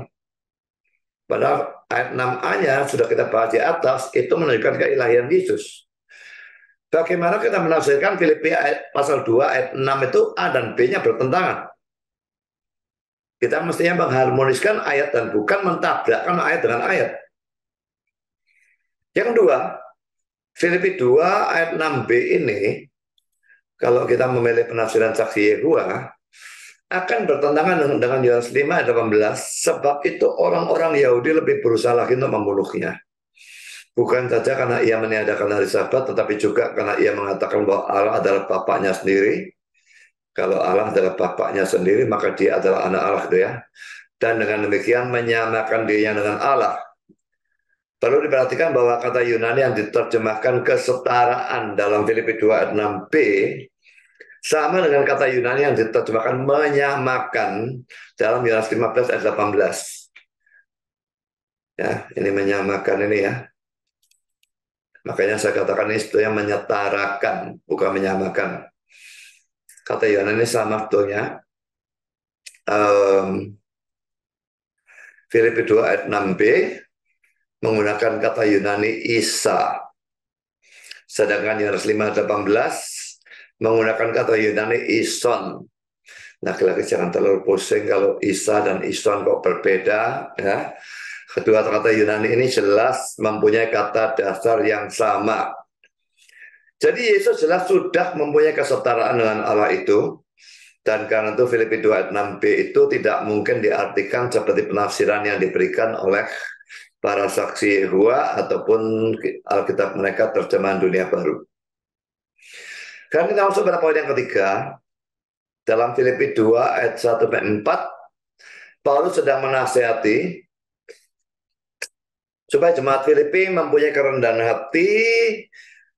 Padahal ayat 6a-nya sudah kita bahas di atas, itu menunjukkan keilahian Yesus. Bagaimana kita menafsirkan Filipi pasal 2 ayat 6 itu A dan B-nya bertentangan. Kita mestinya mengharmoniskan ayat dan bukan mentabrakkan ayat dengan ayat. Yang kedua, Filipi 2 ayat 6b ini, kalau kita memilih penafsiran saksi Yehova, akan bertentangan dengan Yohanes 5 ayat 18, sebab itu orang-orang Yahudi lebih berusaha lagi untuk membunuhnya. Bukan saja karena ia meniadakan hari Sabat, tetapi juga karena ia mengatakan bahwa Allah adalah Bapaknya sendiri. Kalau Allah adalah Bapaknya sendiri, maka dia adalah anak Allah, gitu ya. Dan dengan demikian menyamakan dirinya dengan Allah. Perlu diperhatikan bahwa kata Yunani yang diterjemahkan kesetaraan dalam Filipi 2 ayat 6b sama dengan kata Yunani yang diterjemahkan menyamakan dalam Yohanes 15 ayat 18. Ya, ini menyamakan ini ya. Makanya saya katakan ini sebetulnya menyetarakan, bukan menyamakan. Kata Yohanes ini sama sebetulnya. Filipi 2 ayat 6b menggunakan kata Yunani Isa. Sedangkan Yohanes 5:18 menggunakan kata Yunani Ison. Nah, lagi jangan terlalu pusing kalau Isa dan Ison kok berbeda. Ya. Kedua kata Yunani ini jelas mempunyai kata dasar yang sama. Jadi Yesus jelas sudah mempunyai kesetaraan dengan Allah itu. Dan karena itu Filipi 2 ayat 6b itu tidak mungkin diartikan seperti penafsiran yang diberikan oleh para saksi Yehova ataupun Alkitab mereka terjemahan dunia baru. Sekarang kita masuk pada poin yang ketiga. Dalam Filipi 2 ayat 1-4, Paulus sedang menasihati supaya jemaat Filipi mempunyai kerendahan hati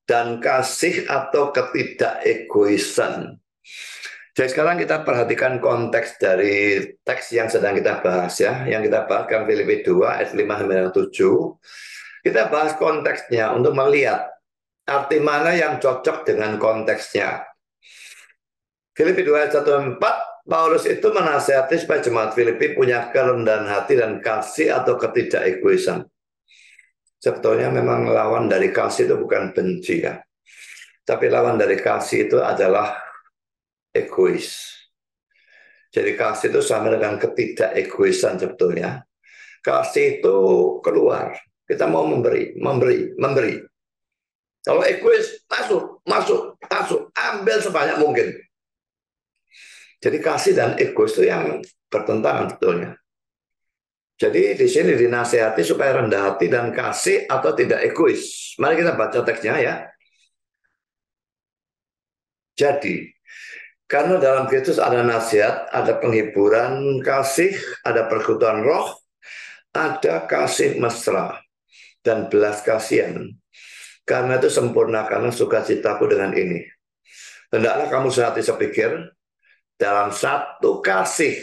dan kasih atau ketidakegoisan. Jadi sekarang kita perhatikan konteks dari teks yang sedang kita bahas ya. Yang kita bahas kan Filipi 2 ayat 5-7. Kita bahas konteksnya untuk melihat arti mana yang cocok dengan konteksnya. Filipi 2 ayat 1-4, Paulus itu menasihati supaya jemaat Filipi punya kerendahan hati dan kasih atau ketidakegoisan. Sebetulnya memang lawan dari kasih itu bukan benci ya. Tapi lawan dari kasih itu adalah egois. Jadi kasih itu sama dengan ketidakegoisan sebetulnya. Kasih itu keluar. Kita mau memberi. Kalau egois, masuk, ambil sebanyak mungkin. Jadi kasih dan egois itu yang bertentangan sebetulnya. Jadi di sini dinasihati supaya rendah hati dan kasih atau tidak egois. Mari kita baca teksnya ya. Jadi, karena dalam Kristus ada nasihat, ada penghiburan kasih, ada persekutuan roh, ada kasih mesra, dan belas kasihan. Karena itu sempurnakanlah sukacitaku dengan ini. Hendaklah kamu sehati sepikir, dalam satu kasih,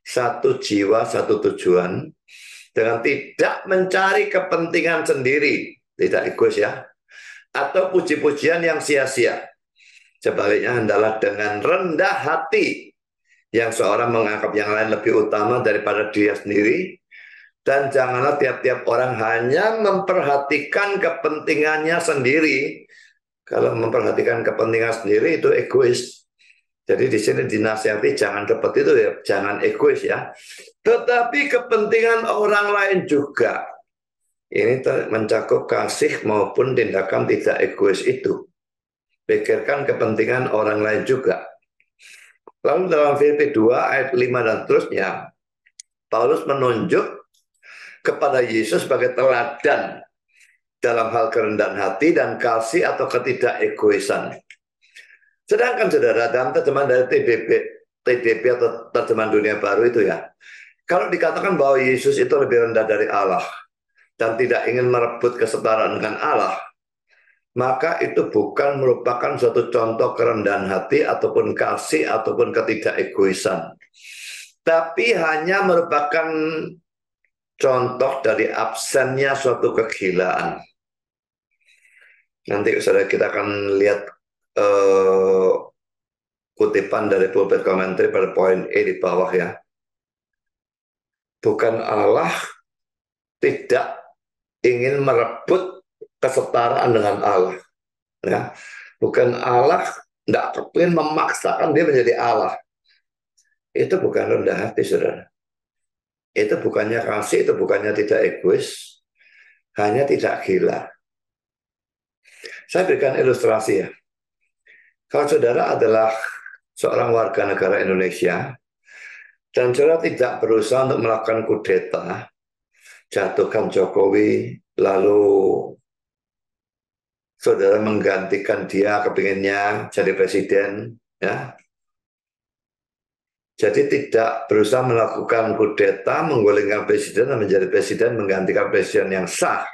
satu jiwa, satu tujuan, dengan tidak mencari kepentingan sendiri, tidak egois ya, atau puji-pujian yang sia-sia. Sebaliknya hendaklah dengan rendah hati yang seorang menganggap yang lain lebih utama daripada dia sendiri, dan janganlah tiap-tiap orang hanya memperhatikan kepentingannya sendiri. Kalau memperhatikan kepentingan sendiri itu egois. Jadi di sini dinasihati jangan seperti itu ya, jangan egois ya. Tetapi kepentingan orang lain juga. Ini mencakup kasih maupun tindakan tidak egois itu. Pikirkan kepentingan orang lain juga. Lalu dalam Filipi 2 ayat 5 dan terusnya, Paulus menunjuk kepada Yesus sebagai teladan dalam hal kerendahan hati dan kasih atau ketidakegoisan. Sedangkan saudara, dalam terjemahan dari TDP atau terjemahan dunia baru itu ya, kalau dikatakan bahwa Yesus itu lebih rendah dari Allah dan tidak ingin merebut kesetaraan dengan Allah, maka itu bukan merupakan suatu contoh kerendahan hati ataupun kasih ataupun ketidakegoisan, tapi hanya merupakan contoh dari absennya suatu kegilaan. Nanti saudara kita akan lihat kutipan dari pulpit commentary pada poin E di bawah ya. Bukan Allah tidak ingin merebut kesetaraan dengan Allah. Ya. Bukan Allah tidak ingin memaksakan dia menjadi Allah. Itu bukan rendah hati, saudara. Itu bukannya kasih, itu bukannya tidak egois, hanya tidak gila. Saya berikan ilustrasi ya. Kalau saudara adalah seorang warga negara Indonesia, dan saudara tidak berusaha untuk melakukan kudeta, jatuhkan Jokowi, lalu saudara menggantikan dia kepinginnya jadi presiden, ya. Jadi tidak berusaha melakukan kudeta, menggulingkan presiden dan menjadi presiden, menggantikan presiden yang sah.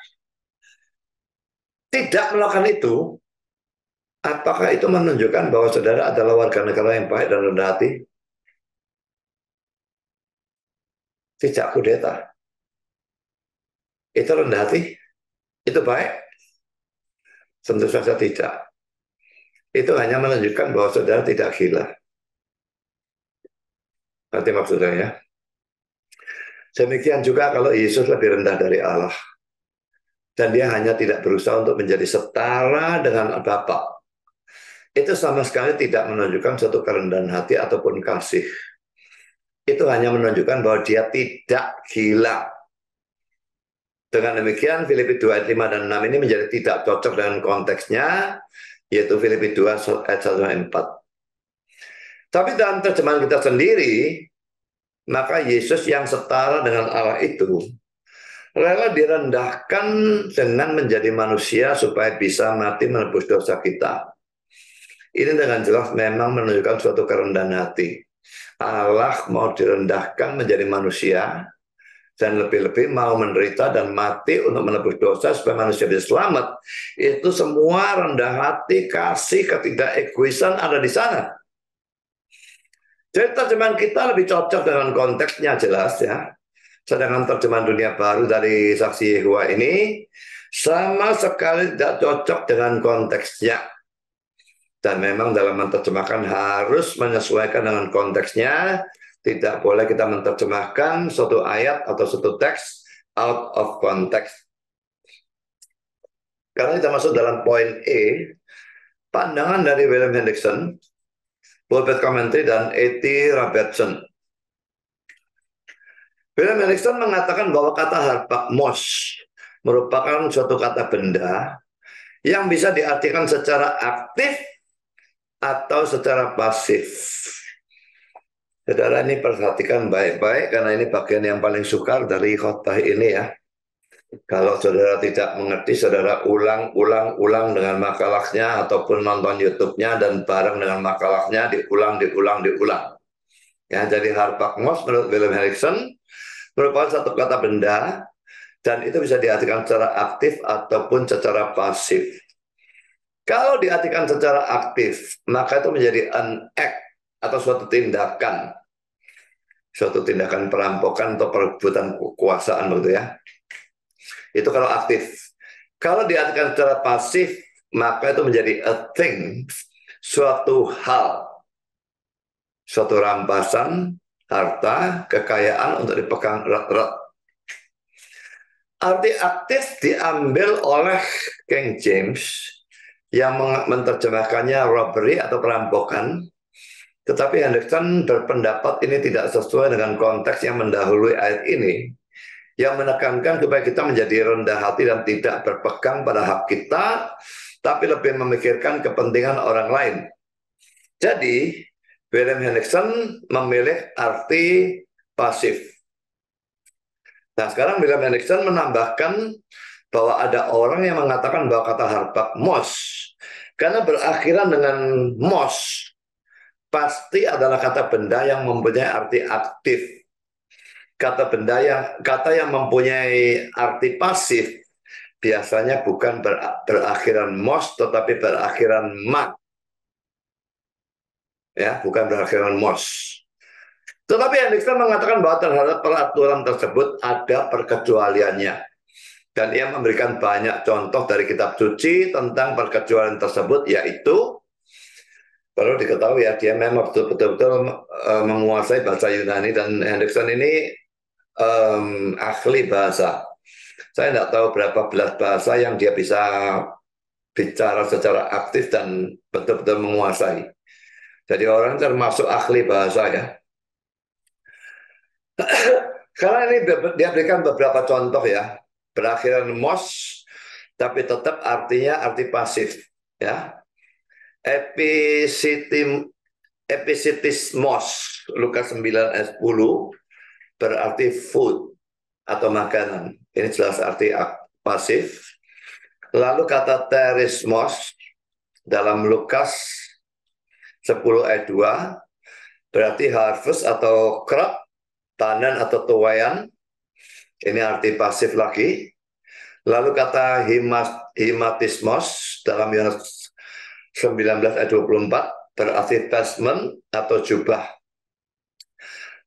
Tidak melakukan itu, apakah itu menunjukkan bahwa saudara adalah warga negara yang baik dan rendah hati? Tidak kudeta. Itu rendah hati? Itu baik? Tentu saja tidak. Itu hanya menunjukkan bahwa saudara tidak gila. Nanti maksudnya ya. Demikian juga kalau Yesus lebih rendah dari Allah. Dan dia hanya tidak berusaha untuk menjadi setara dengan Bapa. Itu sama sekali tidak menunjukkan suatu kerendahan hati ataupun kasih. Itu hanya menunjukkan bahwa dia tidak gila. Dengan demikian Filipi 2 ayat 5 dan 6 ini menjadi tidak cocok dengan konteksnya, yaitu Filipi 2 ayat 1 dan 4. Tapi dalam terjemahan kita sendiri, maka Yesus yang setara dengan Allah itu rela direndahkan dengan menjadi manusia supaya bisa mati menebus dosa kita. Ini dengan jelas memang menunjukkan suatu kerendahan hati. Allah mau direndahkan menjadi manusia dan lebih-lebih mau menderita dan mati untuk menebus dosa supaya manusia bisa selamat. Itu semua rendah hati, kasih, ketidakegoisan ada di sana. Jadi terjemahan kita lebih cocok dengan konteksnya jelas ya. Sedangkan terjemahan dunia baru dari Saksi Yehuwa ini sama sekali tidak cocok dengan konteksnya. Dan memang dalam menerjemahkan harus menyesuaikan dengan konteksnya. Tidak boleh kita menerjemahkan suatu ayat atau suatu teks out of context. Karena kita masuk dalam poin E, pandangan dari William Hendrickson, pulpit commentary, dan E.T. Robertson. William Hendrickson mengatakan bahwa kata harpagmos merupakan suatu kata benda yang bisa diartikan secara aktif atau secara pasif. Saudara ini perhatikan baik-baik karena ini bagian yang paling sukar dari khotbah ini ya. Kalau saudara tidak mengerti, saudara ulang dengan makalahnya ataupun nonton YouTube-nya dan bareng dengan makalahnya diulang. Ya, jadi harpagmos menurut William Hendrickson merupakan satu kata benda dan itu bisa diartikan secara aktif ataupun secara pasif. Kalau diartikan secara aktif, maka itu menjadi an act atau suatu tindakan perampokan atau perebutan kekuasaan begitu ya. Itu kalau aktif. Kalau diartikan secara pasif, maka itu menjadi a thing, suatu hal, suatu rampasan, harta, kekayaan untuk dipegang erat-erat. Arti aktif diambil oleh King James yang menerjemahkannya robbery atau perampokan, Tetapi Hendrickson berpendapat ini tidak sesuai dengan konteks yang mendahului ayat ini, yang menekankan supaya kita menjadi rendah hati dan tidak berpegang pada hak kita, tapi lebih memikirkan kepentingan orang lain. Jadi, William Hendrickson memilih arti pasif. Nah, sekarang William Hendrickson menambahkan bahwa ada orang yang mengatakan bahwa kata harpagmos, karena berakhiran dengan mos, pasti adalah kata benda yang mempunyai arti aktif. Kata yang mempunyai arti pasif biasanya bukan berakhiran mos, tetapi berakhiran ma. Ya, bukan berakhiran mos. Tetapi Hendrickson mengatakan bahwa terhadap peraturan tersebut ada perkecualiannya. Dan ia memberikan banyak contoh dari kitab suci tentang perkecualian tersebut, yaitu perlu diketahui ya, dia memang betul-betul menguasai bahasa Yunani, dan Hendrickson ini ahli bahasa. Saya tidak tahu berapa belas bahasa yang dia bisa bicara secara aktif dan betul-betul menguasai. Jadi orang termasuk ahli bahasa ya. Karena ini dia berikan beberapa contoh ya, berakhiran mos, tapi tetap artinya arti pasif ya. Episitismos, Lukas 9 ayat 10, berarti food atau makanan. Ini jelas arti pasif. Lalu kata terismos dalam Lukas 10 ayat 2 berarti harvest atau crop, panen atau tuaian. Ini arti pasif lagi. Lalu kata himatismos dalam Yohanes 19 ayat 24 berarti vestment atau jubah.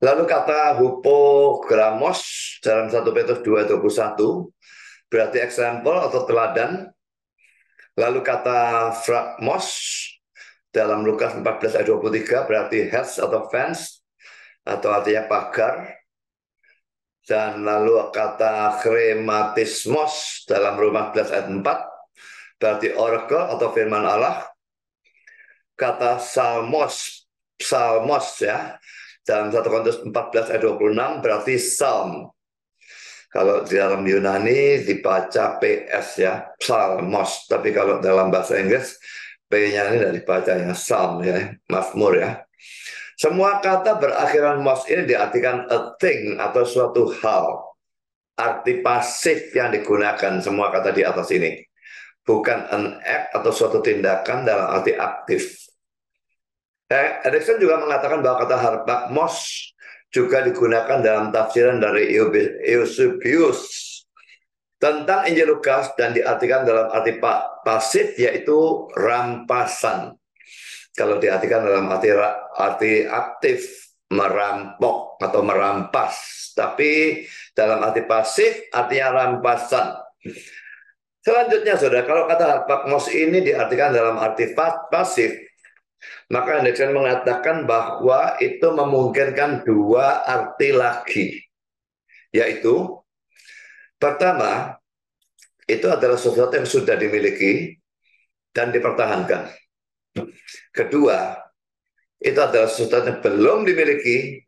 Lalu kata hupogramos dalam 1 Petrus 2:21 berarti example atau teladan. Lalu kata fragmos dalam Lukas 14 ayat 23 berarti hedge atau fence atau artinya pagar. Dan lalu kata krematismos dalam Roma 14 ayat 4 berarti oracle atau firman Allah. Kata psalmos ya dalam 1 Korintus 14 ayat 26 berarti psalm. Kalau di dalam Yunani dibaca PS ya, psalmos. Tapi kalau dalam bahasa Inggris P-nya ini tidak dibaca ya, psalm ya, mazmur ya. Semua kata berakhiran mos ini diartikan a thing atau suatu hal. Arti pasif yang digunakan semua kata di atas ini. Bukan an act atau suatu tindakan dalam arti aktif. Hendrickson juga mengatakan bahwa kata harpagmos juga digunakan dalam tafsiran dari Eusebius tentang Injil Lukas dan diartikan dalam arti pasif, yaitu rampasan. Kalau diartikan dalam arti aktif, merampok atau merampas. Tapi dalam arti pasif artinya rampasan. Selanjutnya saudara, kalau kata harpagmos ini diartikan dalam arti pasif, maka Hendrickson mengatakan bahwa itu memungkinkan dua arti lagi. Yaitu, pertama, itu adalah sesuatu yang sudah dimiliki dan dipertahankan. Kedua, itu adalah sesuatu yang belum dimiliki,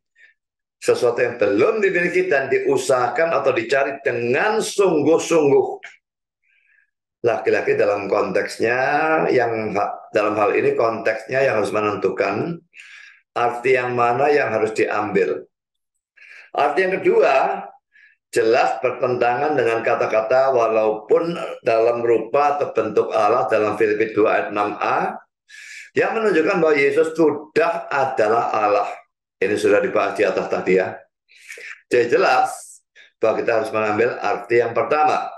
sesuatu yang belum dimiliki dan diusahakan atau dicari dengan sungguh-sungguh. Laki-laki dalam konteksnya, yang dalam hal ini konteksnya yang harus menentukan arti yang mana yang harus diambil. Arti yang kedua, jelas bertentangan dengan kata-kata walaupun dalam rupa atau bentuk Allah dalam Filipi 2 ayat 6a, yang menunjukkan bahwa Yesus sudah adalah Allah. Ini sudah dibahas di atas tadi ya. Jadi jelas bahwa kita harus mengambil arti yang pertama.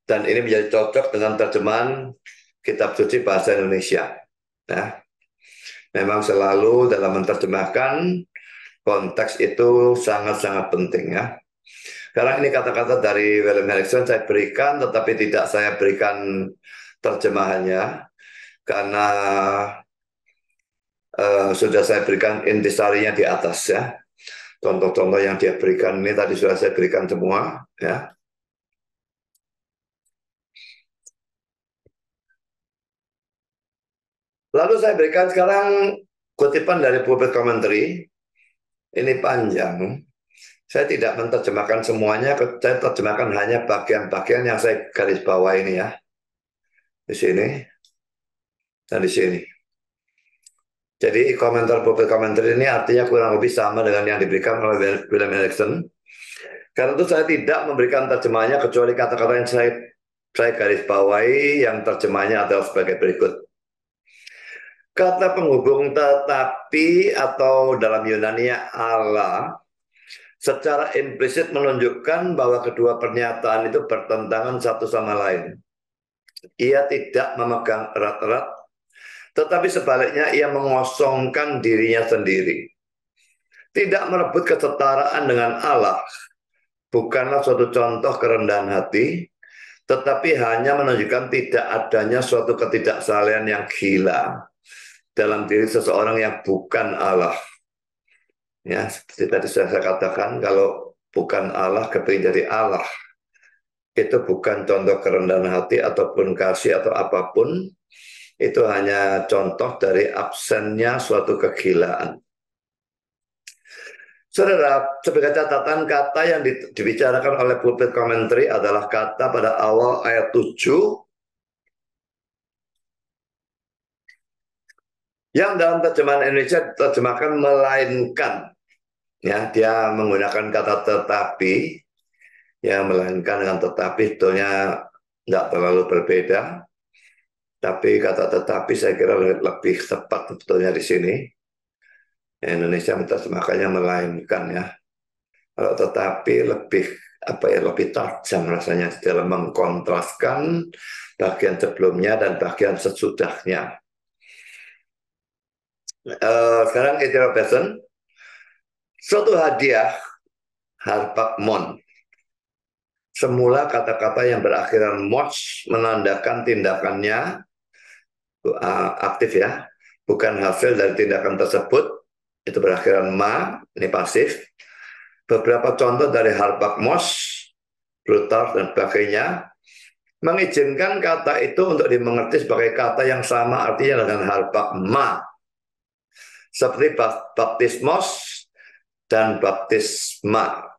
Dan ini menjadi cocok dengan terjemahan kitab suci bahasa Indonesia. Nah, memang selalu dalam menerjemahkan konteks itu sangat-sangat penting ya. Karena ini kata-kata dari William Hendrickson saya berikan, tetapi tidak saya berikan terjemahannya. Karena sudah saya berikan intisarinya di atas ya. Contoh-contoh yang dia berikan ini tadi sudah saya berikan semua ya. Lalu saya berikan sekarang kutipan dari pulpit commentary, ini panjang. Saya tidak menerjemahkan semuanya, saya terjemahkan hanya bagian-bagian yang saya garis bawah ini ya. Di sini, dan di sini. Jadi komentar pulpit commentary ini artinya kurang lebih sama dengan yang diberikan oleh William Erickson. Karena itu saya tidak memberikan terjemahnya kecuali kata-kata yang saya garis bawahi, yang terjemahnya adalah sebagai berikut. Kata penghubung tetapi atau dalam Yunani Allah secara implisit menunjukkan bahwa kedua pernyataan itu bertentangan satu sama lain. Ia tidak memegang erat-erat, tetapi sebaliknya ia mengosongkan dirinya sendiri. Tidak merebut kesetaraan dengan Allah, bukanlah suatu contoh kerendahan hati, tetapi hanya menunjukkan tidak adanya suatu ketidaksalian yang gila dalam diri seseorang yang bukan Allah. Ya, seperti tadi saya katakan, kalau bukan Allah, kepingin jadi Allah. Itu bukan contoh kerendahan hati ataupun kasih atau apapun. Itu hanya contoh dari absennya suatu kegilaan. Saudara, sebagai catatan, kata yang dibicarakan oleh pulpit commentary adalah kata pada awal ayat 7 yang dalam terjemahan Indonesia terjemahkan melainkan. Ya, dia menggunakan kata tetapi, ya melainkan dengan tetapi sebetulnya nggak terlalu berbeda. Tapi kata tetapi saya kira lebih tepat sebetulnya di sini. Indonesia menerjemahkannya melainkan ya. Kalau tetapi lebih lebih tajam rasanya dalam mengkontraskan bagian sebelumnya dan bagian sesudahnya. Sekarang Ed Robertson, suatu hadiah harpakmon. Semula kata-kata yang berakhiran mos menandakan tindakannya aktif ya, bukan hasil dari tindakan tersebut. Itu berakhiran ma, ini pasif. Beberapa contoh dari harpakmos, brutal dan sebagainya mengizinkan kata itu untuk dimengerti sebagai kata yang sama artinya dengan harpakma, seperti baptismos dan baptisma.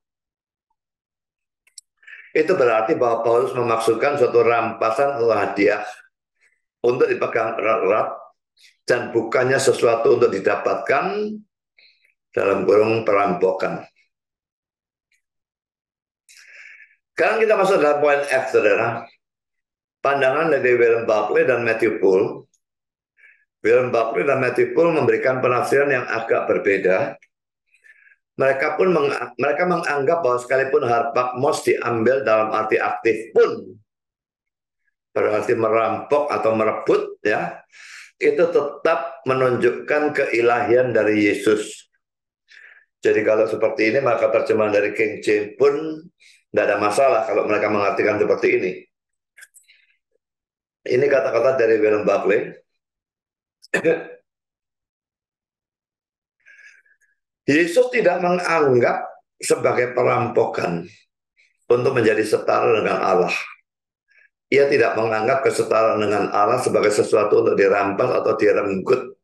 Itu berarti bahwa Paulus memaksudkan suatu rampasan atau hadiah untuk dipegang erat-erat dan bukannya sesuatu untuk didapatkan dalam kurung perampokan. Sekarang kita masuk dalam poin F, saudara. Pandangan dari William Barclay dan Matthew Poole. William Barclay dan Matthew Poole memberikan penafsiran yang agak berbeda. Mereka menganggap bahwa sekalipun harpakmos diambil dalam arti aktif pun, berarti merampok atau merebut, ya, itu tetap menunjukkan keilahian dari Yesus. Jadi kalau seperti ini, maka terjemahan dari King James pun tidak ada masalah kalau mereka mengartikan seperti ini. Ini kata-kata dari William Barclay. Yesus tidak menganggap sebagai perampokan untuk menjadi setara dengan Allah. Ia tidak menganggap kesetaraan dengan Allah sebagai sesuatu untuk dirampas atau direnggut.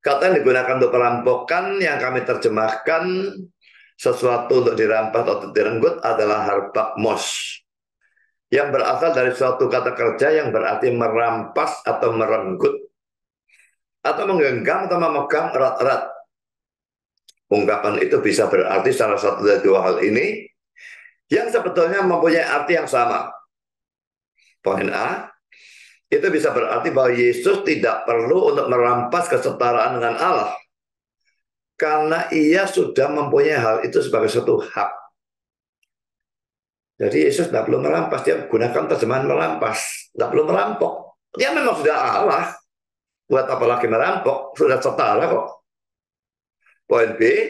Kata yang digunakan untuk perampokan yang kami terjemahkan sesuatu untuk dirampas atau direnggut adalah harpakmos, yang berasal dari suatu kata kerja yang berarti merampas atau merenggut, atau menggenggam atau memegang erat-erat. Ungkapan itu bisa berarti salah satu dari dua hal ini yang sebetulnya mempunyai arti yang sama. Poin A, itu bisa berarti bahwa Yesus tidak perlu untuk merampas kesetaraan dengan Allah, karena ia sudah mempunyai hal itu sebagai suatu hak. Jadi Yesus tidak perlu merampas, dia gunakan terjemahan merampas, tidak perlu merampok. Dia memang sudah Allah, buat apa lagi merampok, sudah setara kok. Poin B,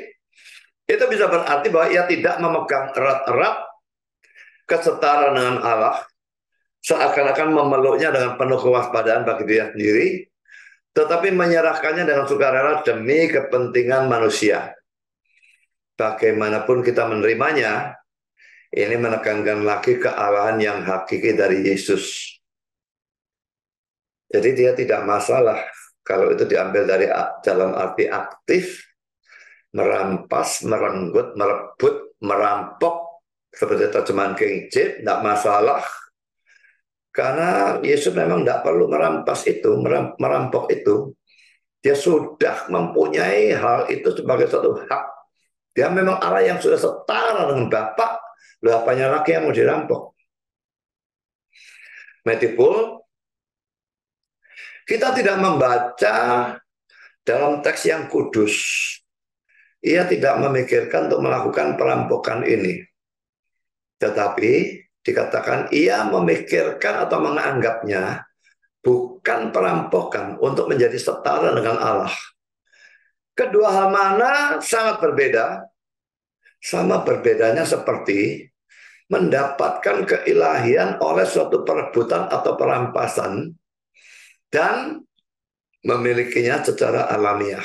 itu bisa berarti bahwa ia tidak memegang erat-erat kesetaraan dengan Allah, seakan-akan memeluknya dengan penuh kewaspadaan bagi dia sendiri, tetapi menyerahkannya dengan sukarela demi kepentingan manusia. Bagaimanapun kita menerimanya, ini menekankan lagi kealahan yang hakiki dari Yesus. Jadi dia tidak masalah Kalau itu diambil dari dalam arti aktif, merampas, merenggut, merebut, merampok, seperti terjemahan King James, tidak masalah. Karena Yesus memang tidak perlu merampas itu, merampok itu. Dia sudah mempunyai hal itu sebagai satu hak. Dia memang Allah yang sudah setara dengan Bapa. Lalu apanya lagi yang mau dirampok? Metipul, kita tidak membaca dalam teks yang kudus. Ia tidak memikirkan untuk melakukan perampokan ini. Tetapi dikatakan ia memikirkan atau menganggapnya bukan perampokan untuk menjadi setara dengan Allah. Kedua hal mana sangat berbeda. Sama berbedanya seperti mendapatkan keilahian oleh suatu perebutan atau perampasan dan memilikinya secara alamiah.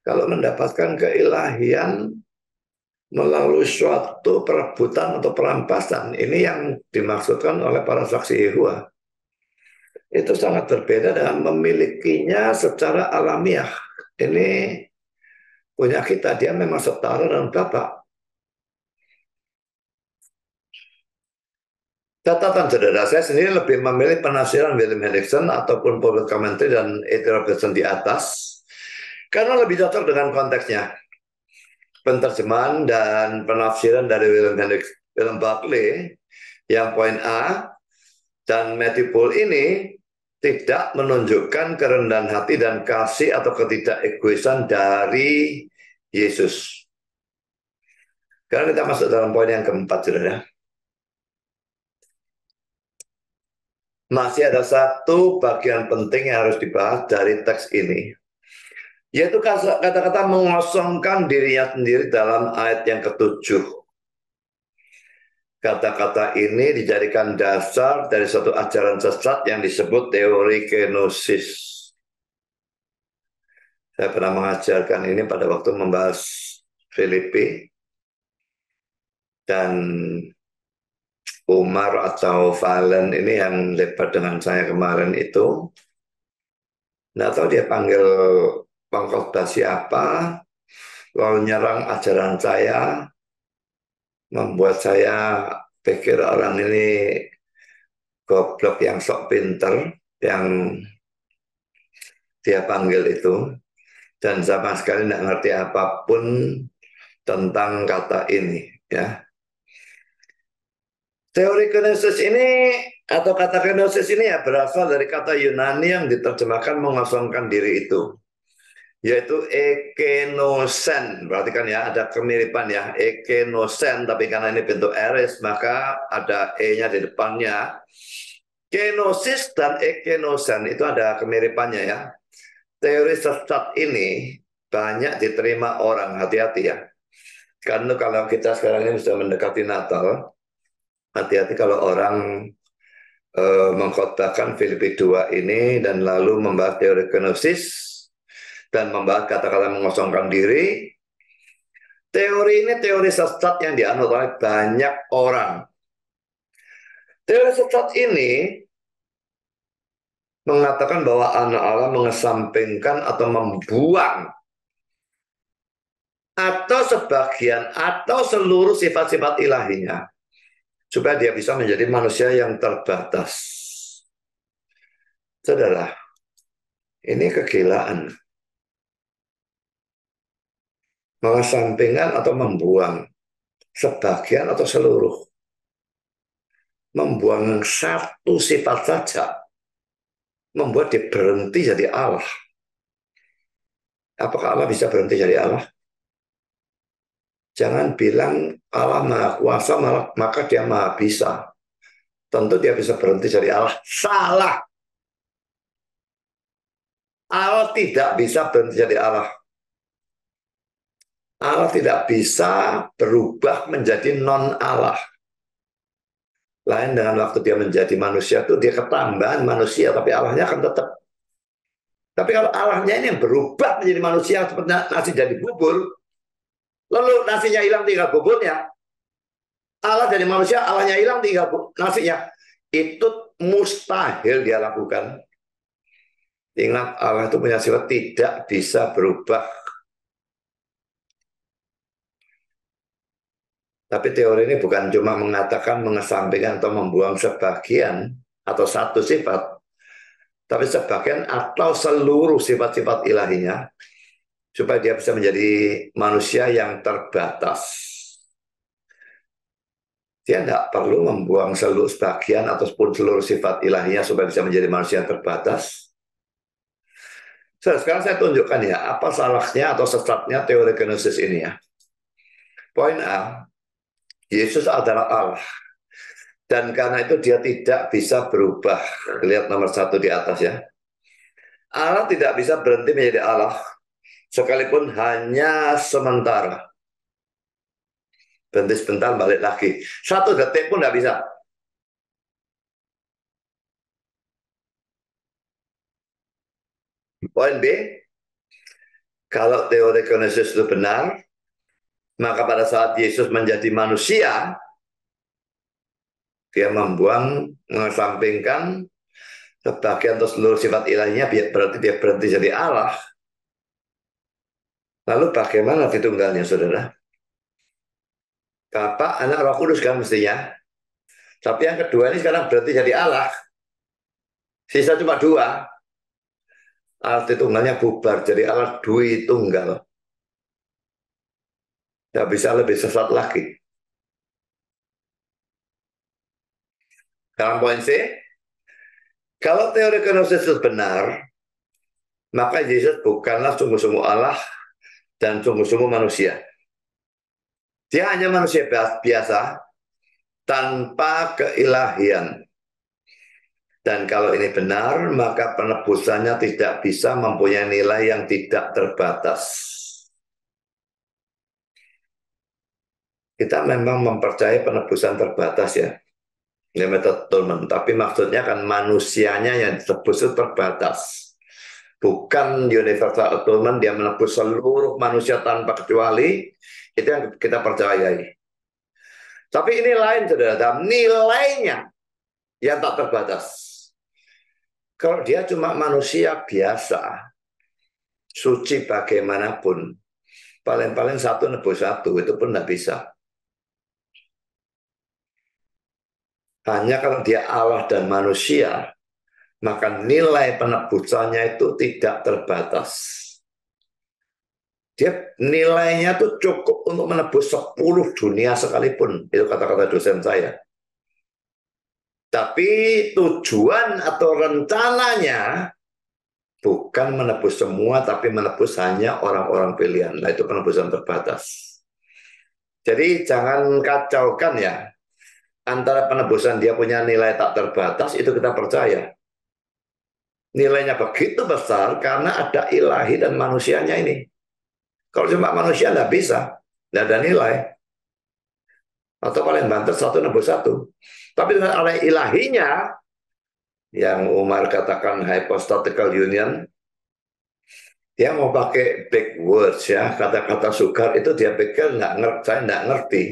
Kalau mendapatkan keilahian melalui suatu perebutan atau perampasan, ini yang dimaksudkan oleh para saksi Yehova. Itu sangat berbeda dengan memilikinya secara alamiah. Ini punya kita, dia memang setara dengan Bapa. Catatan saudara, saya sendiri lebih memilih penafsiran William Hendrickson ataupun Public Commentary dan A.T. Robertson di atas, karena lebih cocok dengan konteksnya. Penerjemahan dan penafsiran dari William Barclay yang poin A dan Matthew Paul ini tidak menunjukkan kerendahan hati dan kasih atau ketidakegoisan dari Yesus. Sekarang kita masuk dalam poin yang keempat, saudara. Masih ada satu bagian penting yang harus dibahas dari teks ini, yaitu kata-kata mengosongkan dirinya sendiri dalam ayat yang ke-7. Kata-kata ini dijadikan dasar dari suatu ajaran sesat yang disebut teori kenosis. Saya pernah mengajarkan ini pada waktu membahas Filipi, dan Umar atau Valen ini yang lebat dengan saya kemarin itu, nggak tahu dia panggil pengkhotbah siapa, lalu nyerang ajaran saya, membuat saya pikir orang ini goblok yang sok pinter, yang dia panggil itu, dan sama sekali nggak ngerti apapun tentang kata ini, ya. Teori kenosis ini atau kata kenosis ini ya berasal dari kata Yunani yang diterjemahkan mengosongkan diri itu, yaitu ekenosen. Berarti kan ya ada kemiripan ya, ekenosen, tapi karena ini bentuk aorist maka ada e-nya di depannya. Kenosis dan ekenosen itu ada kemiripannya ya. Teori sesat ini banyak diterima orang, hati-hati ya. Karena kalau kita sekarang ini sudah mendekati Natal, hati-hati kalau orang mengkhotbahkan Filipi 2 ini dan lalu membahas teori kenosis dan membahas kata-kata mengosongkan diri. Teori ini teori sesat yang dianut oleh banyak orang. Teori sesat ini mengatakan bahwa anak Allah mengesampingkan atau membuang atau sebagian atau seluruh sifat-sifat ilahinya supaya dia bisa menjadi manusia yang terbatas. Saudara, ini kegilaan. Mengesampingkan atau membuang sebagian atau seluruh. Membuang satu sifat saja membuat dia berhenti jadi Allah. Apakah Allah bisa berhenti jadi Allah? Jangan bilang Allah Maha Kuasa maka dia Maha Bisa. Tentu dia bisa berhenti jadi Allah. Salah. Allah tidak bisa berhenti jadi Allah. Allah tidak bisa berubah menjadi non-Allah. Lain dengan waktu dia menjadi manusia itu dia ketambahan manusia, tapi Allahnya akan tetap. Tapi kalau Allahnya ini yang berubah menjadi manusia seperti nasi jadi bubur, lalu nasinya hilang tinggal buburnya. Allah jadi manusia, Allahnya hilang tinggal nasinya. Itu mustahil dia lakukan. Ingat, Allah itu punya sifat tidak bisa berubah. Tapi teori ini bukan cuma mengatakan mengesampingkan atau membuang sebagian atau satu sifat, tapi sebagian atau seluruh sifat-sifat ilahinya, supaya dia bisa menjadi manusia yang terbatas. Dia tidak perlu membuang seluruh sebagian ataupun seluruh sifat ilahinya supaya bisa menjadi manusia yang terbatas. Sekarang saya tunjukkan ya, apa salahnya atau sesatnya teori kenosis ini ya. Poin A, Yesus adalah Allah. Dan karena itu dia tidak bisa berubah. Lihat nomor 1 di atas ya. Allah tidak bisa berhenti menjadi Allah, sekalipun hanya sementara. Berhenti sebentar, balik lagi. 1 detik pun tidak bisa. Poin B, kalau teori kenosis itu benar, maka pada saat Yesus menjadi manusia, dia membuang, mengesampingkan sebagian atau seluruh sifat ilahinya, berarti dia berhenti jadi Allah. Lalu bagaimana Tritunggalnya, saudara? Bapa, Anak, Roh Kudus kan mestinya. Tapi yang kedua ini sekarang berhenti jadi Allah. Sisa cuma 2. Allah Tritunggalnya bubar jadi Allah Dwi Tunggal. Tidak bisa lebih sesat lagi. Sekarang poin C, kalau teori kenosis itu benar, maka Yesus bukanlah sungguh-sungguh Allah dan sungguh-sungguh manusia. Dia hanya manusia biasa tanpa keilahian. Dan kalau ini benar, maka penebusannya tidak bisa mempunyai nilai yang tidak terbatas. Kita memang mempercayai penebusan terbatas ya. Ini metode atonement. Tapi maksudnya kan manusianya yang disebut itu terbatas. Bukan universal atonement, dia menebus seluruh manusia tanpa kecuali. Itu yang kita percayai. Tapi ini lain, saudara. Nilainya yang tak terbatas. Kalau dia cuma manusia biasa, suci bagaimanapun, paling-paling 1 nebus 1, itu pun tidak bisa. Hanya kalau dia Allah dan manusia, maka nilai penebusannya itu tidak terbatas. Dia nilainya tuh cukup untuk menebus 10 dunia sekalipun. Itu kata-kata dosen saya. Tapi tujuan atau rencananya bukan menebus semua, tapi menebus hanya orang-orang pilihan. Nah, itu penebusan terbatas. Jadi jangan kacaukan ya. Antara penebusan dia punya nilai tak terbatas, itu kita percaya. Nilainya begitu besar karena ada ilahi dan manusianya ini. Kalau cuma manusia nggak bisa, nggak ada nilai. Atau paling banter 1 nebus 1. Tapi dengan ada ilahinya, yang Umar katakan hypostatical union, dia mau pakai big words ya, kata-kata sukar itu dia pikir saya nggak ngerti.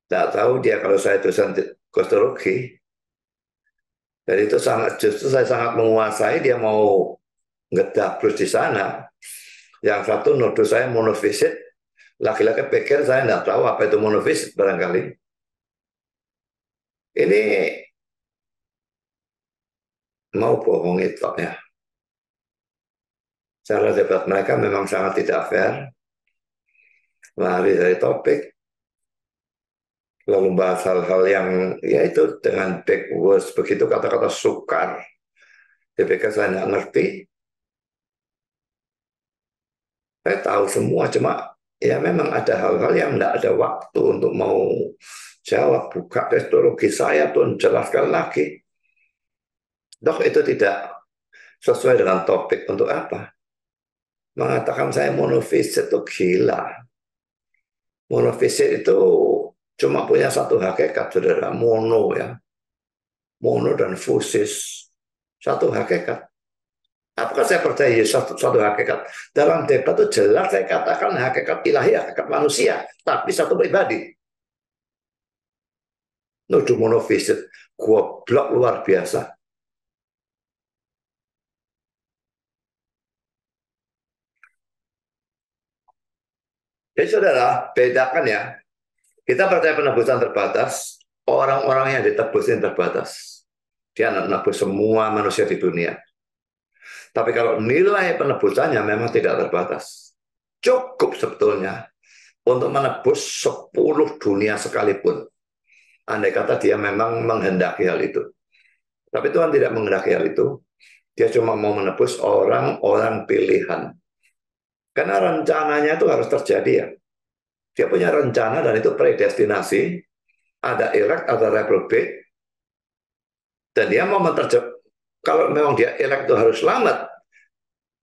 Nggak tahu dia kalau saya dosen kosmologi. Dan itu justru saya sangat menguasai, dia mau ngedablus di sana. Yang satu nuduh saya monofisit, laki-laki pikir saya nggak tahu apa itu monofisit barangkali. Ini mau bohong itu ya. Cara debat mereka memang sangat tidak fair. Lari dari topik, lalu bahas hal-hal yang ya itu dengan big words, begitu kata-kata sukar. DPK saya nggak ngerti. Saya tahu semua, cuma ya memang ada hal-hal yang nggak ada waktu untuk mau jawab. Buka teknologi saya pun jelaskan lagi. Dok, itu tidak sesuai dengan topik. Untuk apa? Mengatakan saya monofisit itu gila. Monofisit itu cuma punya 1 hakikat, saudara. Mono ya. Mono dan fusis. 1 hakikat. Apakah saya percaya satu hakikat? Dalam debat itu jelas saya katakan hakikat ilahi, hakikat manusia. Tapi 1 pribadi. Nuduh monofisit. Goblok luar biasa. Jadi saudara, bedakan ya. Kita percaya penebusan terbatas, orang-orang yang ditebus ini terbatas. Dia menebus semua manusia di dunia. Tapi kalau nilai penebusannya memang tidak terbatas. Cukup sebetulnya untuk menebus 10 dunia sekalipun. Andai kata dia memang menghendaki hal itu. Tapi Tuhan tidak menghendaki hal itu. Dia cuma mau menebus orang-orang pilihan. Karena rencananya itu harus terjadi ya. Dia punya rencana dan itu predestinasi. Ada elect, ada reprobate. Dan dia mau kalau memang dia elect itu harus selamat.